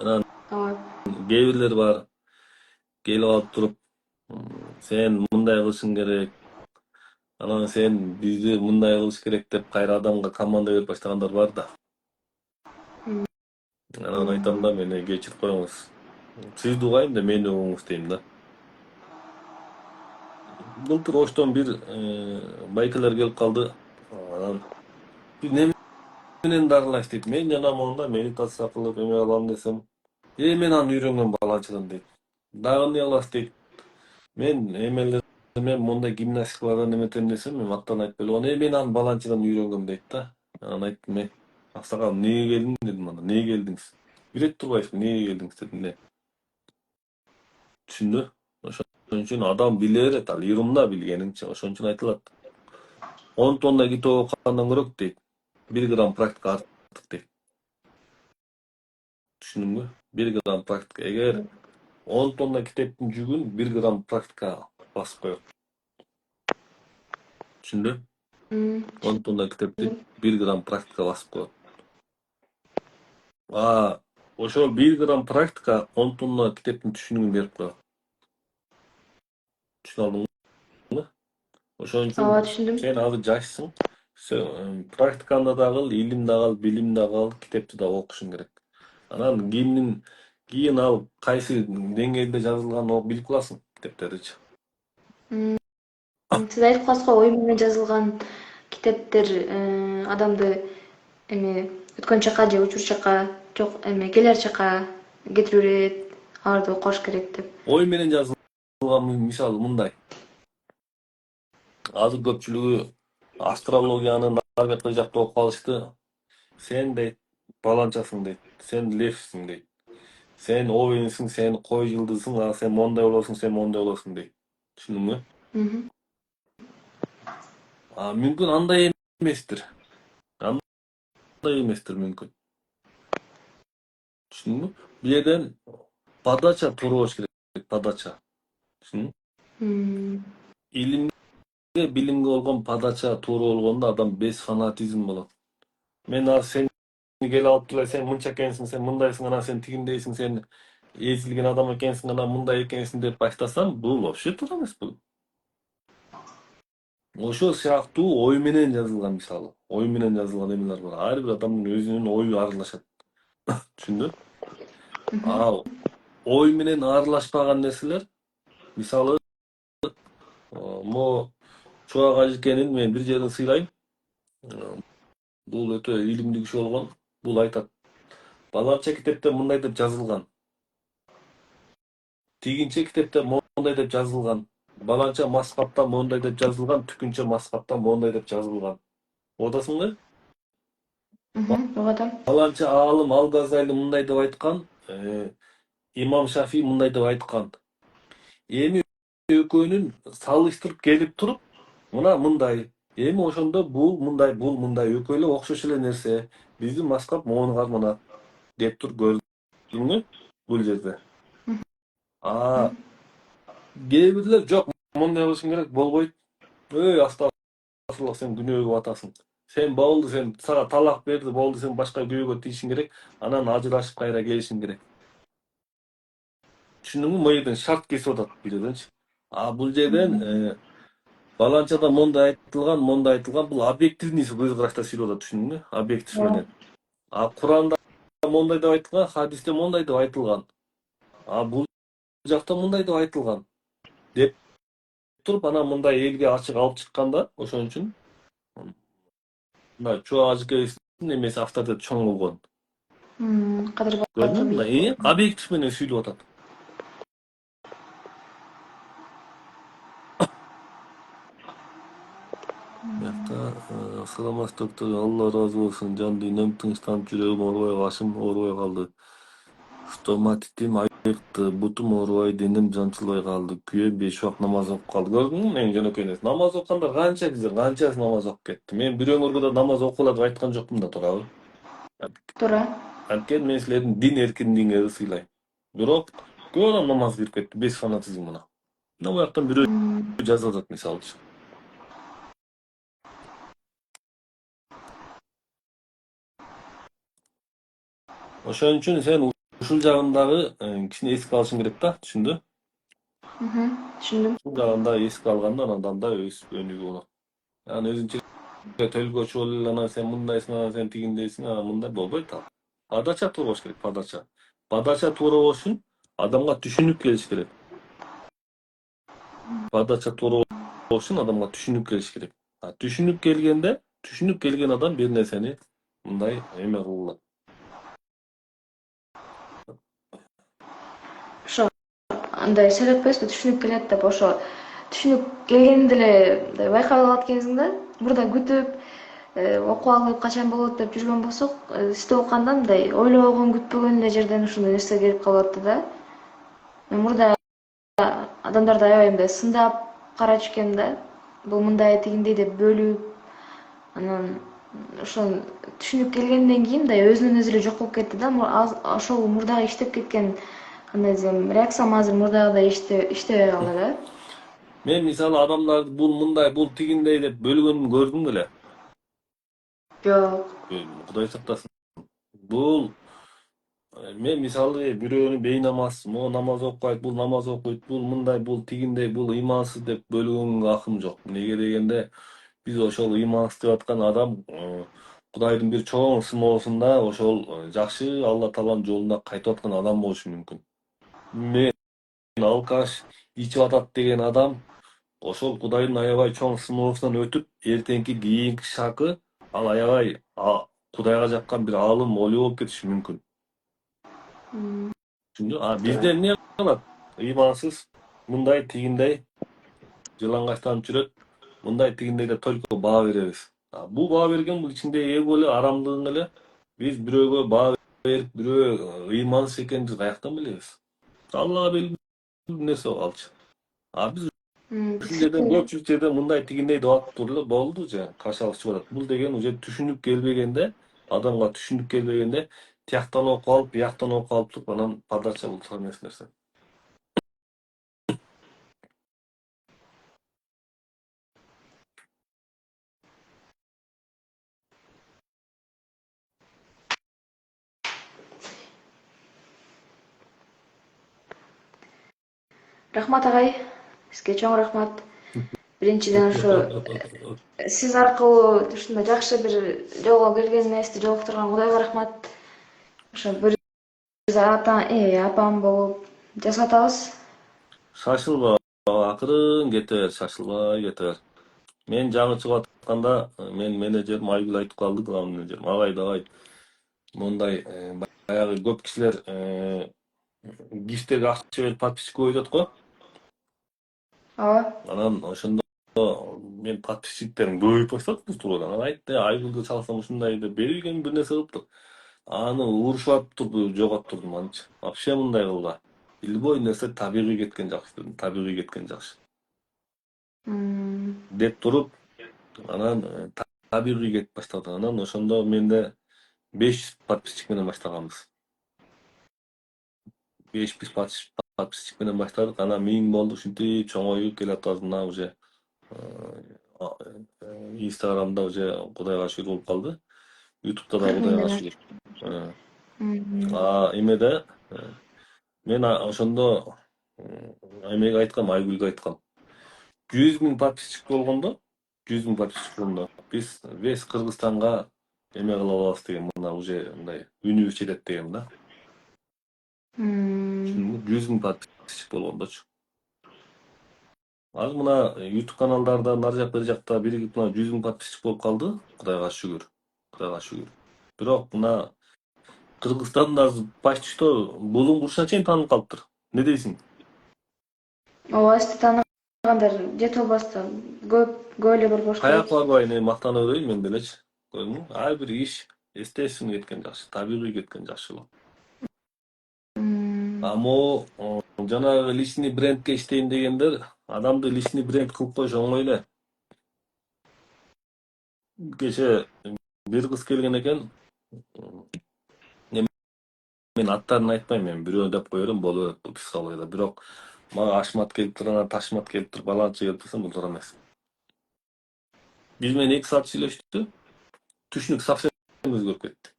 Speaker 1: Анан кээ бирлер бар, келип алып туруп, сен мындай кылышың керек, анан сен бизди мындай кылыш керек деп кайра адамга команда берип баштагандар бар да. Анан айтам да, мени кечирип коюңуз. Сизди угайм да, мени угуңуз дейм да. Былтыр Оштон бир байкалар келип калды. Анан биз неме менен дарылайсыз дейт. Мен жанамын да, медитация кылып эме алам десем, мен аны үйрөнгөм баланчадан дейт. Дагы эмне кыласыз дейт. Мен мен мондай гимнастикалардан эметем десем, мен аттан айтпай эле, мен аны баланчадан үйрөнгөм дейт да. Анан айттым, аксакал, эмнеге келдиң дедим ана. Эмнеге келдиңиз? Үйрөтүп турбайсызбы, эмнеге келдиңиз дедим. Түшүндү? Ошон үчүн адам биле берет, ал ыйрымда билгениңче. Ошон үчүн айтылат. 10 тонна китеп окугандан көрөк дейт. 1 грамм практика артык дейт. Түшүндүңбү? 1 грамм практика. Эгер 10 тонна китептин жүгүн 1 грамм практика басып коет. Түшүндү? 10 тонна китепти 1 грамм практика басып коет. Ошол 1 грамм практика 10 тонна китептин түшүнүгүн берип коет. Түшүнүп алдыңбы? Ошон үчүн сен азыр жашсың. Практиканы да кыл, илим да кыл, билим да кыл, китепти да окушуң керек. Анан кийин ал кайсы деңгээлде жазылганын билип каласың китептердичи.
Speaker 3: Сиз айтып каласыз го, ой менен жазылган китептер адамды эми өткөн чакка же учур чакка, жок эми келер чакка кетире берет, аларды окуш керек деп.
Speaker 1: Ой менен жазылган мисалы мындай. Азыр көпчүлүгү астрологияны нагатка жакта окуп алышты. Сен дейт, баланчасың дейт, сен левсиң дейт. Сен овенсиң, сен кой жылдызсың, сен мондай болосуң, сен мондай болосуң дейт. Түшүндүңбү? Мүмкүн андай эместир. Андай эместир мүмкүн. Түшүндүңбү? Бул жерден подача туура болуш керек, подача. Түшүндүңбү? Илимге, билимге болгон подача туура болгондо адам без фанатизм болот. Мен азыр сени келип алып келе, сен мынча экенсиң, сен мындайсың, анан сен тигиндейсиң, сен эзилген адам экенсиң, анан мындай экенсиң деп баштасам, бул вообще туура эмес бул. Ошол сыяктуу ой менен жазылган, мисалы. Ой менен жазылган эмелер бар. Ар бир адамдын өзүнүн ою аралашат. Түшүндүң? А ой менен аралашпаган нерселер, мисалы, могу Чубак Ажекенин мен бир жерин сыйлайм. Бул өтө илимдүү киши болгон. Бул айтат. Баланча китепте мындай деп жазылган. Тигинче китепте мондай деп жазылган. Баланча маскапта мондай деп жазылган, түкүнчө маскапта мондай деп жазылган. Угасыңбы?
Speaker 3: Угуп атам.
Speaker 1: Баланча аалым Ал-Газали мындай деп айткан, Имам Шафий мындай деп айткан. Эми экөөнүн салыштырып келип туруп, мына мындай. Эми ошондо бул мындай экөө эле окшош эле нерсе. Биздин маскап могуну карманат деп туруп көрдүңбү бул жерде. Кээ бирлер жок, мондай кылышың керек, болбойт. Астагфируллах, сен күнөөгө батасың. Сен болду, сен сага талак берди, болду, сен башка күйөөгө тийишиң керек, анан ажырашып кайра келишиң керек. Түшүндүңбү? Могу жерден шарт кесип атат бул жерденчи. Бул жерден баланчада мондай айтылган, бул объективный көз карашта сүйлөп атат, түшүндүңбү? Объектив менен. Куранда мондай деп айтылган, хадисте мондай деп айтылган. Бул жакта мондай деп айтылган. Деп туруп анан мындай элге ачык алып чыкканда, ошон үчүн мына Чубак Ажекеевдин эмеси авторитети чоң болгон.
Speaker 3: Кадыр
Speaker 1: Көрдүңбү?
Speaker 3: Бакытов.
Speaker 1: Мына объектив менен сүйлөп атат. Саламатсыз доктор, Алла разы болсун. Жан дүйнөм тынчтанып, жүрөгүм оорубай, башым оорубай калды. Стоматитим айыкты, бутум оорубай, денем жанчылбай калды. Күйөөм 5 убак намаз окуп калды. Көрдүңбү менин жөнөкөй нерсе? Намаз окугандар канчасы намаз окуп кетти. Мен бирөөңөргө да намаз окугула деп айткан жокмун да, туурабы?
Speaker 3: Туура.
Speaker 1: Анткени мен силердин дин эркиндигиңерди сыйлайм. Бирок көп адам намаз кыйып кетти, без фанатизм менен. Мына бuyактан бирөө жазып атат, мисалычы. Ошон үчүн сен ушул жагындагы кичине эске алышың керек да, түшүндү?
Speaker 3: Түшүндүм.
Speaker 1: Ушул жагында эске алганда анан да өсүп өнүгүү болот. Анан өзүнчө төлгөчү болуп эле анан сен мындайсың, анан сен тигиндейсиң, анан мындай болбойт ал. Подача туура болуш керек, подача. Подача туура болуш үчүн адамга түшүнүк келиш керек. Подача туура болуш үчүн адамга түшүнүк келиш керек. Түшүнүк келген адам бир нерсени мындай эме кыла алат.
Speaker 3: Ошо андай сүйлөтпөйсүзбү, түшүнүк келет деп, ошо түшүнүк келгенди эле байкап алат экенсиң да. Мурда күтүп, окуп алып качан болот деп жүргөн болсок, сизди окуганда мындай ойлобогон, күтпөгөн эле жерден ушундай нерсе келип калып атты да. Мен мурда адамдарды аябай мындай сындап карачу экенмин да. Бул мындай тигиндей деп бөлүп, анан ошол түшүнүк келгенден кийин мындай өзүнөн өзү эле жок болуп кетти да. Ошол мурдагы иштеп кеткен кандай десем, реакциям азыр мурдагыдай иштебей калды да.
Speaker 1: Мен мисалы адамдарды бул мындай, бул тигиндей деп бөлгөнүн көрдүң беле?
Speaker 3: Жок.
Speaker 1: Кудай сактасын. Бул мен мисалы бирөөнү бейнамаз, могу намаз окуйт, бул намаз окуйт, бул мындай, бул тигиндей, бул ыймансыз деп бөлгөнгө акым жок. Эмнеге дегенде, биз ошол ыймансыз деп аткан адам Кудайдын бир чоң сыноосунда ошол жакшы Алла Тааланын жолунда кайтып аткан адам болушу мүмкүн. Мен алкаш ичип атат деген адам ошол Кудайдын аябай чоң сыноосунан өтүп, эртеңки кийинки шагы ал аябай Кудайга жаккан бир аалым олий болуп кетиши мүмкүн. Түшүндү? Бизде эмне кылат? Ыймансыз, мындай тигиндей жылаңачтанып жүрөт, мындай тигиндей деп только баа беребиз. Бул баа берген бул ичиндеги эго эле, арамдыгың эле. Биз бирөөгө баа берип, бирөө ыймансыз экенин биз каяктан билебиз? Аллага белгилүү нерсе алчы. Биз ушул жерден көпчүлүк жерде мындай тигиндей деп атып туруп эле болду же, кашалык чыгып атат. Бул деген уже түшүнүк келбегенде, адамга түшүнүк келбегенде тияктан окуп алып, бияктан окуп алып туруп анан подача болуп эмес нерсе.
Speaker 3: Рахмат агай. Сизге чоң рахмат. Биринчиден ошо сиз аркылуу ушундай жакшы бир жолго келгениңизди жолуктурган Кудайга рахмат. Ошо бир апам болуп жасатабыз.
Speaker 1: Шашылба, акырын кете бер, шашылбай кете бер. Мен жаңы чыгып атканда, мен менеджерим Айгүл айтып калды, главный менеджерим. Агай, давай, мондай баягы көп кишилер гифтерге акча берип подписчик коюп го.
Speaker 3: Ооба.
Speaker 1: Анан ошондо мен подписчиктерим көбөйүп баштады тургудан. Анан айтты, Айгүлгө салсам ушундай деп берилген бир нерсе кылыптыр. Аны урушуп туруп жоготтурдум анчы. Вообще мындай кылба. Любой нерсе табигый кеткен жакшы дедим. Табигый кеткен жакшы. Деп туруп, анан табигый кетип баштады. Анан ошондо менде 500 подписчик менен баштаганбыз. 500 подписчик менен баштадык. Анан 1000 болду, ушинтип чоңоюп келатабыз. Мына уже Инстаграмда уже Кудайга шүгүр болуп калды. Ютубта да Кудайга шүгүр. Эмеде мен ошондо эмеге айткам, Айгүлгө айткам. 100 000 подписчик болгондо, 100 000 подписчик болгондо биз весь Кыргызстанга эме кыла алабыз деген, мына уже мындай үнүбүз жетет деген да. 100 000 подписчик болгондочу. Азыр мына YouTube каналдарда нар жак бери жакта биригип мына 100 000 подписчик болуп калды. Кудайга шүгүр. Кудайга шүгүр. Бирок мына Кыргызстанда почти что булуң курушуна чейин таанылып калыптыр. Не дейсиң?
Speaker 3: Ооба, сизди тааныгандар жетип албастан көп эле бар болуш
Speaker 1: Каяк
Speaker 3: керек.
Speaker 1: барбай эне мактана берейин мен делечи. Көрдүңбү? Ар бир иш естественно кеткен жакшы, табигый кеткен жакшы болот. Могу жанагы личный брендке иштейин дегендер адамды личный бренд кылып койуш оңой эле. Кеше бир кыз келген экен. Мен аттарын айтпайм, мен бирөө деп кое берем, боло берет бул психологияда. Бирок мага ашмат келиптир, анан ташмат келиптир, баланча келиптир десем, бул туура эмес. Биз менен 2 саат сүйлөштү. Түшүнүк совсем өзгөрүп кетти.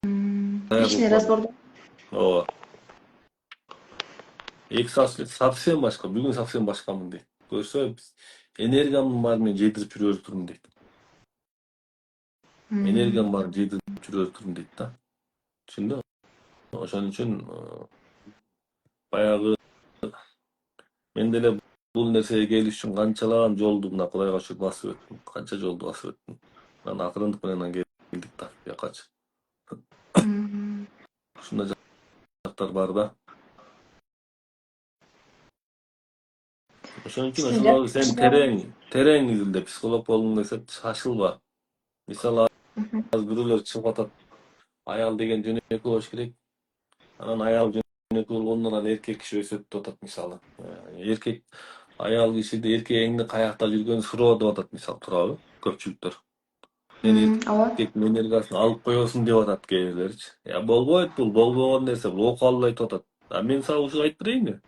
Speaker 3: Личный разбордо.
Speaker 1: Ооба. 2 саат совсем башка, бүгүн совсем башкамын дейт. Көрсө, энергиямдын баарын мен жетирип жүрө турмун дейт. Энергиямдын баарын жетирип жүрө турмун дейт да. Түшүндүң? Ошон үчүн баягы мен деле бул нерсеге келиш үчүн канчалаган жолду мына Кудайга шүгүр басып өттүм. Канча жолду басып өттүм. Анан акырындык менен келдик да бuyakачы. Ушундай жактар бар да. Ошон үчүн ошол сен терең изилде психолог болгуң келсе шашылба. Мисалы азыр бирөөлөр чыгып атат. Аял деген жөнөкөй болуш керек. Анан аял жөнөкөй болгондон анан эркек киши өсөт деп атат мисалы. Эркек аял кишиди эркегиңди каякта жүргөнүн суроо деп атат мисалы, туурабы? Көпчүлүктөр. Эркек энергиясын алып коесуң деп атат кээ бирлеричи. Болбойт бул, болбогон нерсе, бул окуалуу айтып атат. Мен сага ушул айтып берейинби?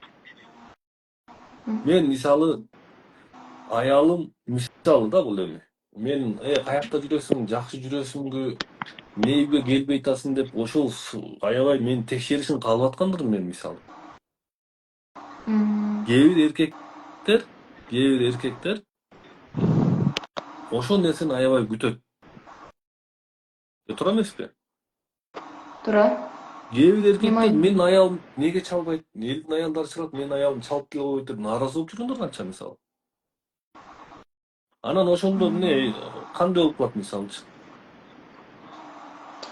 Speaker 1: Мен мисалы аялым мисалы да бул эми. Мен каякта жүрөсүң, жакшы жүрөсүңбү, эмне үйгө келбей атасың деп ошол аябай мени текшеришин каалап аткандырмын мен мисалы. Кээ бир эркектер ошол нерсени аябай күтөт. Туура эмеспи?
Speaker 3: Туура.
Speaker 1: Кээ бир эркектер менин аялым неге чалбайт? Элдин аялдары чалат, менин аялым чалып деле койбойт деп нааразы болуп жүргөндөр канча мисалы. Анан ошондо эмне кандай болуп калат мисалычы?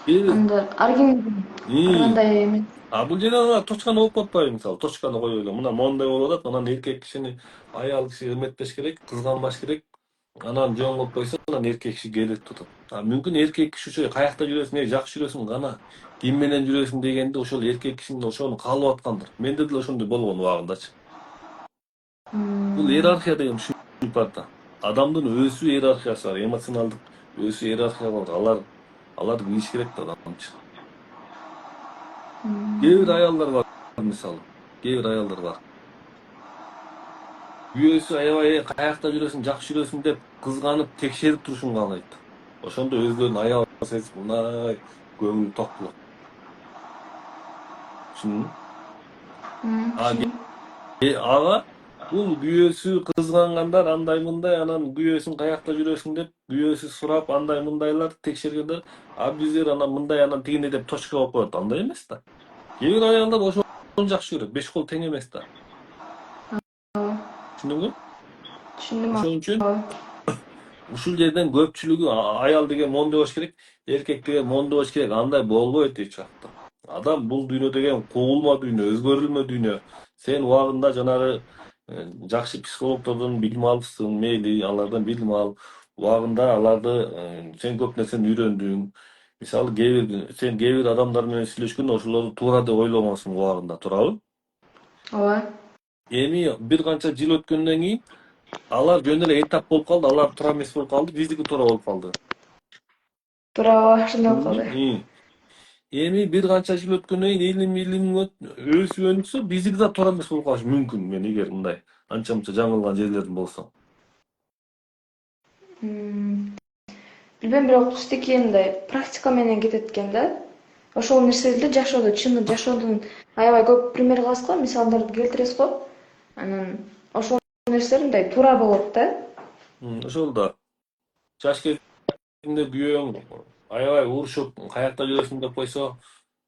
Speaker 3: Анда ар ким кандай эме.
Speaker 1: Бул жерде точканы окуп атпайбы мисалы, точканы коюп эле. Мына моундай болуп атат, анан эркек кишини аял киши урметтеш керек, кызганбаш керек. Анан жөн кылып койсо, анан эркек киши келип тутат. Мүмкүн эркек киши ошо каякта жүрөсүң, жакшы жүрөсүң гана, ким менен жүрөсүң дегенде ошол эркек кишинин ошону каалап аткандыр. Менде деле ошондой болгон убагындачы. Бул иерархия деген түшүнүк бар да. Адамдын өзү иерархиясы бар, эмоционалдык өзү иерархия бар. Алар билиш керек да адамчы. Кээ бир аялдар бар мисалы, кээ бир аялдар бар. Күйөөсү аябай каякта жүрөсүң, жакшы жүрөсүң деп кызганып текшерип турушун каалайт. Ошондо өздөрүнүн аялы сезип мындай көңүл ток болот. Түшүндүңбү? Ага Бул күйөөсү кызгангандар андай мындай, анан күйөөсүн каякта жүрөсүң деп күйөөсү сурап андай мындайлар текшергендер. А биздер анан мындай анан тигине деп точка коюп коет. Андай эмес да. Кээ бир аялдар ошону жакшы көрөт. Беш кол тең эмес да.
Speaker 3: Ооба,
Speaker 1: Түшүндүңбү?
Speaker 3: түшүндүм.
Speaker 1: Ошон үчүн
Speaker 3: Ооба.
Speaker 1: ушул жерден көпчүлүгү аял деген моундай болуш керек, эркек деген моундай болуш керек. Андай болбойт эч убакта. Адам бул дүйнө деген кубулма дүйнө, өзгөрүлмө дүйнө. Сен убагында жанагы жакшы психологдордон билим алыпсың, мейли, алардан билим ал. Убагында аларды сен көп нерсени үйрөндүң. Мисалы сен кээ бир адамдар менен сүйлөшкөндө ошолорду туура деп ойломосуң убагында, туурабы?
Speaker 3: Ооба.
Speaker 1: Эми бир канча жыл өткөндөн кийин алар жөн эле этап болуп калды, алар туура эмес болуп калды, биздики туура болуп калды.
Speaker 3: Туура, ооба, ошондой болуп калды.
Speaker 1: Түшүндүңбү? Эми бир канча жыл өткөндөн кийин илим өсүп өнүксө, биздики да туура эмес болуп калышы мүмкүн. Мен эгер мындай анча мынча жаңылган жерлерим болсо.
Speaker 3: Билбейм, бирок биздики мындай практика менен кетет экен да. Ошол нерселерди жашоодо, чын жашоодон аябай көп пример кыласыз го, мисалдарды келтиресиз го. Анан ошол нерселер мындай туура болот да.
Speaker 1: Ошол да. Жаш кезинде күйөөң аябай урушуп, каякта жүрөсүң деп койсо,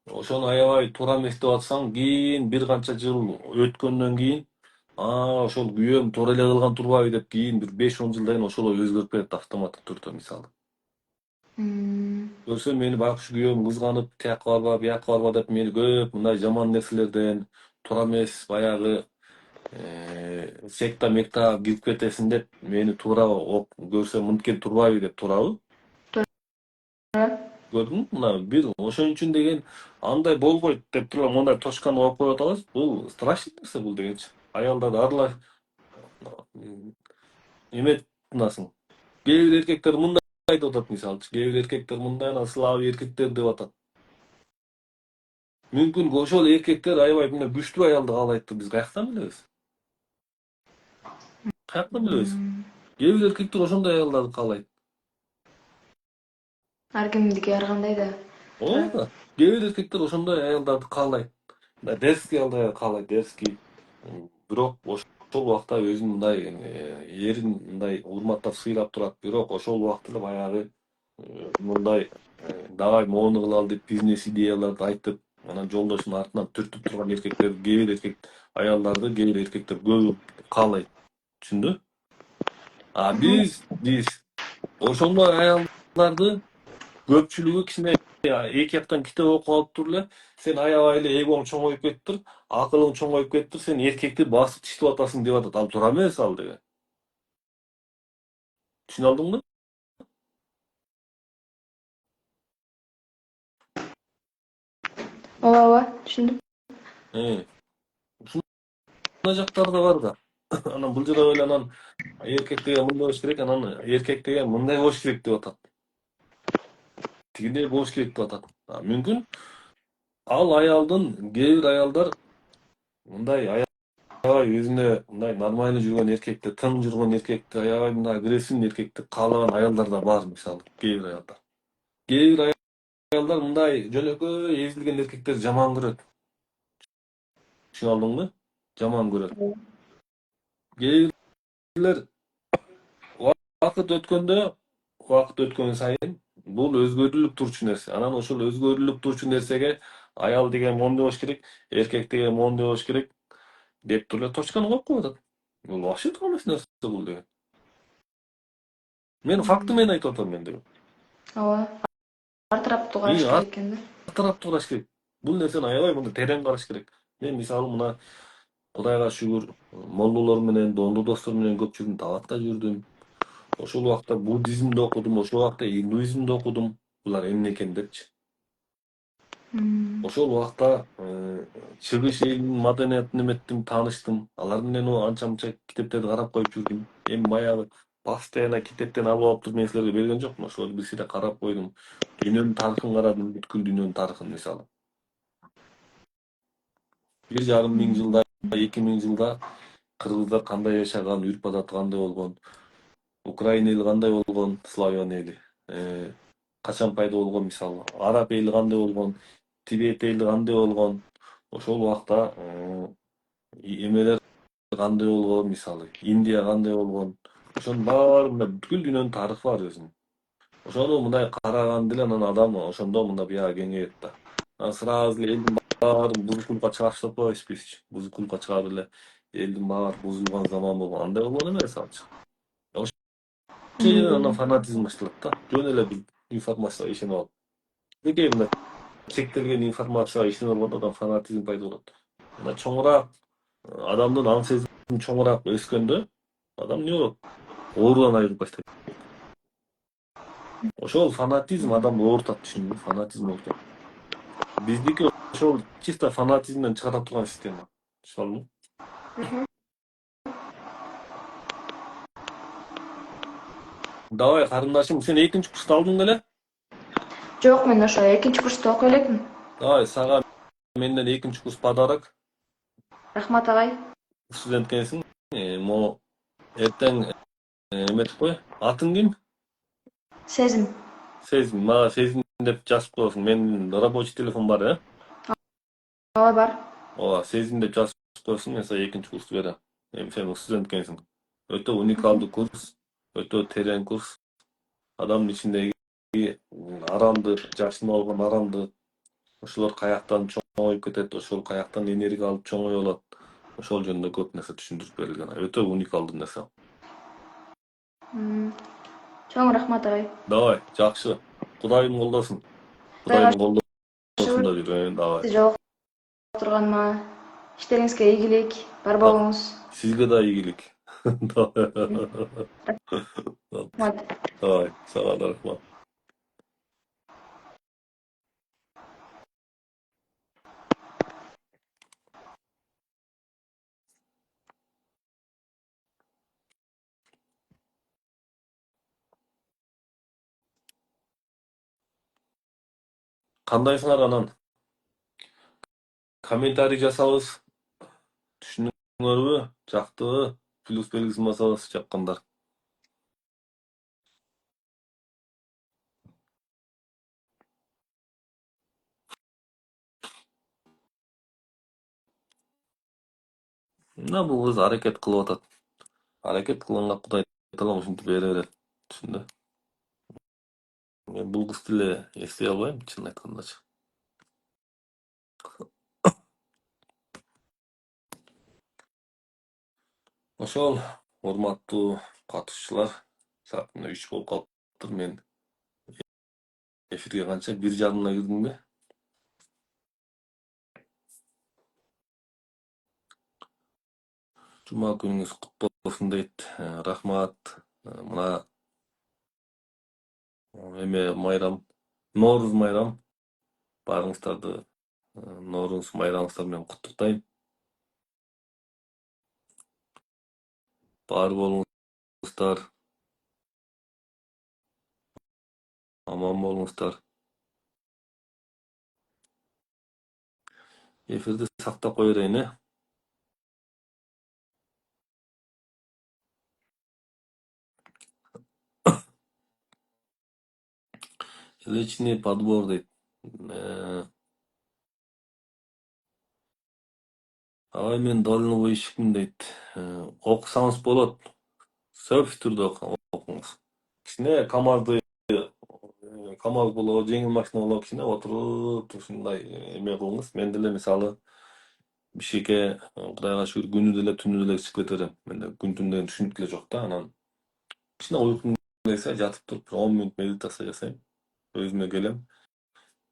Speaker 1: ошону аябай туура эмес деп атсаң, кийин бир канча жыл өткөндөн кийин, ошол күйөөм туура эле кылган турбайбы деп кийин бир 5-10 жылдан кийин ошол ой өзгөрүп кетет автоматтык түрдө, мисалы. Көрсөм мени байкуш күйөөм кызганып, тияка барба, бияка барба деп мени көп мындай жаман нерселерден, туура эмес баягы секта мектага кирип кетесиң деп мени туура көрсө мынтикен турбайбы деп, туурабы?
Speaker 3: Туура.
Speaker 1: Көрдүңбү? Мына бир ошон үчүн деген андай болбойт деп туруп мондай точканы коюп коюп атабыз. Бул страшный нерсе бул дегенчи. Аялдарды арылаш эме тынасың. Кээ бир эркектер мындай деп атат, мисалычы. Кээ бир эркектер мындай анан слабый эркектер деп атат. Мүмкүн ошол эркектер аябай мына күчтүү аялды каалайт, биз каяктан билебиз? Каяктан билебиз? Кээ бир эркектер ошондой аялдарды каалайт.
Speaker 3: Ар кимдики ар кандай да.
Speaker 1: Ооба. Кээ бир эркектер ошондой аялдарды каалайт. Дерзкий аялды каалайт, дерзкий. Бирок ошол убакта өзүн мындай эрин мындай урматтап сыйлап турат. Бирок ошол убакта эле баягы мындай давай моуну кылалы деп бизнес идеяларды айтып, анан жолдошунун артынан түртүп турган эркектер, кээ бир аялдарды кээ бир эркектер көбү каалайт. Түшүндү? Биз ошондой аялдарды көпчүлүгү кичине эки жактан китеп окуп алып туруп эле, сен аябай эле эгоң чоңоюп кетиптир, акылың чоңоюп кетиптир, сен эркекти басып тиштеп атасың деп атат. Ал туура эмес ал деген. Түшүнүп алдыңбы?
Speaker 3: Ооба, түшүндүм.
Speaker 1: Ушундай жактары да бар да. Анан бул жерде эле анан эркек деген мындай болуш керек, анан эркек деген мындай болуш керек деп атат. Тигиндей болуш керек деп атат. Мүмкүн ал аялдын, кээ бир аялдар мындай аябай өзүнө мындай нормально жүргөн эркекти, тың жүргөн эркекти, аябай мындай агрессивный эркекти каалаган аялдар да бар, мисалы, кээ бир аялдар. Кээ бир аялдар мындай жөнөкөй эзилген эркектерди жаман көрөт. Түшүнүп алдыңбы? Жаман көрөт. Кээ бирлер убакыт өткөн сайын бул өзгөрүлүп турчу нерсе. Анан ошол өзгөрүлүп турчу нерсеге аял деген моундай болуш керек, эркек деген моундай болуш керек деп туруп эле точканы коюп коюп атат. Бул вообще туура эмес нерсе бул деген. Мен факты менен айтып атам мен деген.
Speaker 3: Ооба. Ар тараптуу караш керек экен да.
Speaker 1: Ар тараптуу караш керек. Бул нерсени аябай мындай терең караш керек. Мен мисалы мына Кудайга шүгүр, моллолор менен, дондуу достор менен көп жүрдүм, табакта жүрдүм. Ошол убакта буддизмди окудум, ошол убакта индуизмди окудум. Булар эмне экен депчи. Ошол убакта чыгыш элинин маданиятын эметтим, тааныштым. Алар менен анча мынча китептерди карап коюп жүрдүм. Эми баягы постоянно китептен алып алып туруп мен силерге берген жокмун. Ошолорду бир сыйра карап койдум. Дүйнөнүн тарыхын карадым, бүткүл дүйнөнүн тарыхын, мисалы. 1,5 жылда, 2 жылда кыргыздар кандай жашаган, үрп адаты кандай болгон, Украина эли кандай болгон, славян эли, качан пайда болгон, мисалы, араб эли кандай болгон, Тибет эли кандай болгон, ошол убакта эмелер кандай болгон, мисалы, Индия кандай болгон. Ошонун баарында бүткүл дүйнөнүн тарыхы бар өзүнүн. Ошону мындай караганда эле анан адам ошондо мында бияга кеңейет да. Анан сразу эле элдин баарын бузукулукка чыгарышып атпайбыз биз. Бузукулукка чыгарып эле элдин баары бузулган заман болгон. Андай болгон эмес алчы. Ошол жерден анан фанатизм башталат да. Жөн эле биз информацияга ишенип алып. Деге мына чектелген информацияга ишенип алганда адам фанатизм пайда болот. Мына чоңураак адамдын аң сезими чоңураак өскөндө адам эмне болот? Оорудан айыгып баштайт. Ошол фанатизм адамды оорутат, түшүндүңбү? Фанатизм оорутат. Биздики ошол чисто фанатизмден чыгара турган система. Түшүндүңбү? Давай карындашым, сен экинчи курста алдың беле?
Speaker 3: Жок, мен ошо экинчи курста окуй элекмин.
Speaker 1: Давай сага менден экинчи курс подарок.
Speaker 3: Рахмат агай.
Speaker 1: Студент экенсиң. Могу эртең эметип кой. Атың ким?
Speaker 3: Сезим.
Speaker 1: Сезим. Мага Сезим деп жазып коесуң. Менин рабочий телефон бар,
Speaker 3: Ооба бар.
Speaker 1: Ооба, Сезим деп жазып коесуң. Мен сага экинчи курсту берем. Эми сен студент экенсиң. Өтө уникалдуу курс, өтө терең курс. Адамдын ичиндеги арамдык, жашынып алган арамдык, ошолор каяктан чоңоюп кетет, ошол каяктан энергия алып чоңой болот. Ошол жөнүндө көп нерсе түшүндүрүп берилген. Өтө уникалдуу нерсе.
Speaker 3: Чоң рахмат агай.
Speaker 1: Давай, жакшы. Кудайым колдосун.
Speaker 3: Кудайга
Speaker 1: Кудайым колдосун да жүрөйүн. Давай.
Speaker 3: сизди жолугуп турганыма, иштериңизге ийгилик, бар болуңуз.
Speaker 1: Сизге да ийгилик.
Speaker 3: Рахмат.
Speaker 1: Давай, сага да рахмат. Кандайсыңар анан? Комментарий жасабыз. Түшүндүңөрбү? Жактыбы? Плюс белгисин басабыз, жаккандар. Мына бул кыз аракет кылып атат. Аракет кылганга Кудай таалам ушинтип бере берет. Түшүндү? Мен бул кызды эле эстей албайм, чынын айткандачы. Ошол, урматтуу катышуучулар, саат 3 болуп калыптыр. Мен эфирге канча 1:30 кирдимби? Жума күнүңүз куту болсун дейт. Рахмат. Мына эме майрам, Нооруз майрам. Баарыңыздарды Нооруз майрамыңыздар менен куттуктайм. Бар болуңуздар. Аман болуңуздар. Эфирди сактап кое берейин, Личный подбор дейт. Агай мен дальнобойщикмин дейт. Окусаңыз болот. Селфи түрдө окуңуз. Кичине камаз болобу, жеңил машина болобу, кичине отуруп ушундай эме кылыңыз. Мен деле мисалы бишкекке Кудайга шүгүр күнү деле түнү деле чыгып кете берем. Менде күн түн деген түшүнүк деле жок да. Анан кичине уйкум келсе жатып туруп 10 мүнөт медитация жасайм. Өзүмө келем.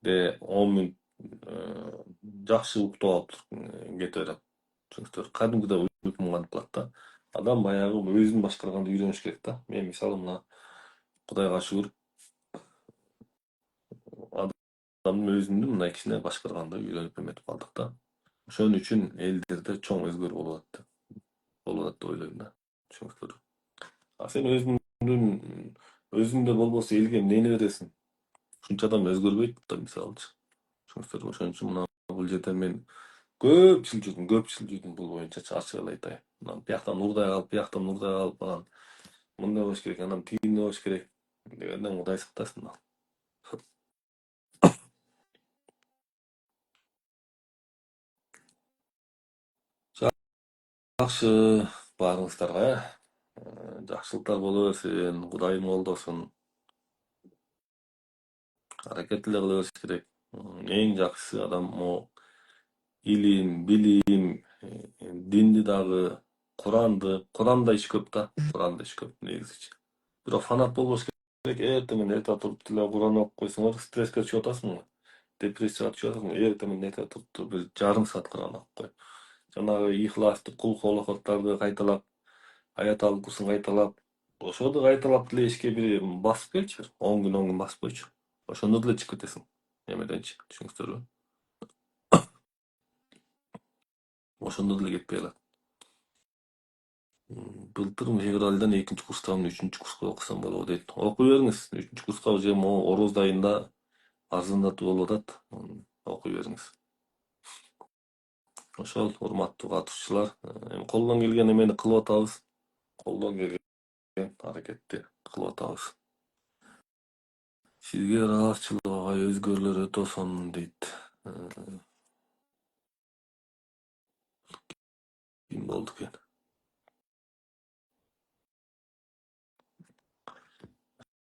Speaker 1: 10 мүнөт жакшы уктап алып кете берем. Түшүнүктөр. Кадимкидей уйкум кантип калат да. Адам баягы өзүн башкарганды үйрөнүш керек да. Мен мисалы мына Кудайга шүгүр адамдын өзүндү мындай кичине башкарганды үйрөнүп эметип калдык да. Ошон үчүн элдерде чоң өзгөрүү болуп атат деп ойлойм да. Түшүнүктөр. А сен өзүңдө болбосо элге эмнени бересиң? Ушунча адам өзгөрбөйт да мисалычы. Түшүнүктөр. Ошон үчүн мына бул жерде мен көп жыл жүрдүм бул боюнча ачык эле айтайын. Мына бияктан уурдай калып, анан мындай болуш керек, анан тигиндей болуш керек дегенден Кудай сактасын. Жақсы, барыңыздарга. Жақсылықтар боло берсин, Кудайым колдосун. Аракет эле кыла бериш керек. Эң жакшысы адам илим, билим, динди дагы, Куранда иш көп да. Куранда иш көп негизичи. Бирок фанат болбош керек. Эртең менен эрте туруп деле Куран окуп койсоңор стресске түшүп атасың. Депрессияга түшүп атасың. Эртең менен эрте туруп бир жарым саат Куран окуп кой. Жанагы ихласты, кул холокоттарды кайталап, аят алып курсун кайталап, ошоду кайталап деле ишке бир басып келчи. 10 күн басып койчу. Ошондо деле чыгып кетесиң. Эмеденчи, түшүнүңүздөрбү? Ошондо деле кетпей калат. Былтыр февралдан 2-курстамын, 3-курска окусам болобу дейт. Окуй бериңиз. 3-курска уже Ороз айында арзандатуу болуп атат. Окуй бериңиз. Ошол, урматтуу катышчылар, колдон келген эмени кылып атабыз. Колдон келген аракетти кылып атабыз. Сизге ыраазычылык агай, өзгөлөр өтө сонун дейт. Ким болду экен?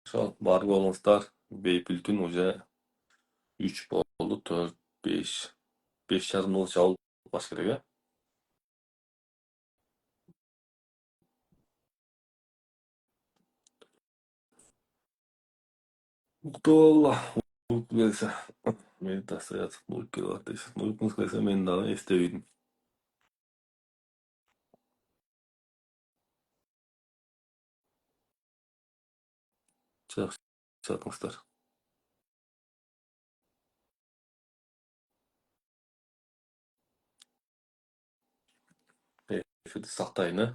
Speaker 1: Ошол, бар болуңуздар. Бейпүлтүн уже 3 болду, 4, 5. 5,5 болчу алып баш керек, э? Уктула, уйку келсе. Медитация жасап уйку келип атат дейсиз. Уйкуңуз келсе мен дагы эстебейдим. Жакшы жатыңыздар. Эфирди сактайын, э?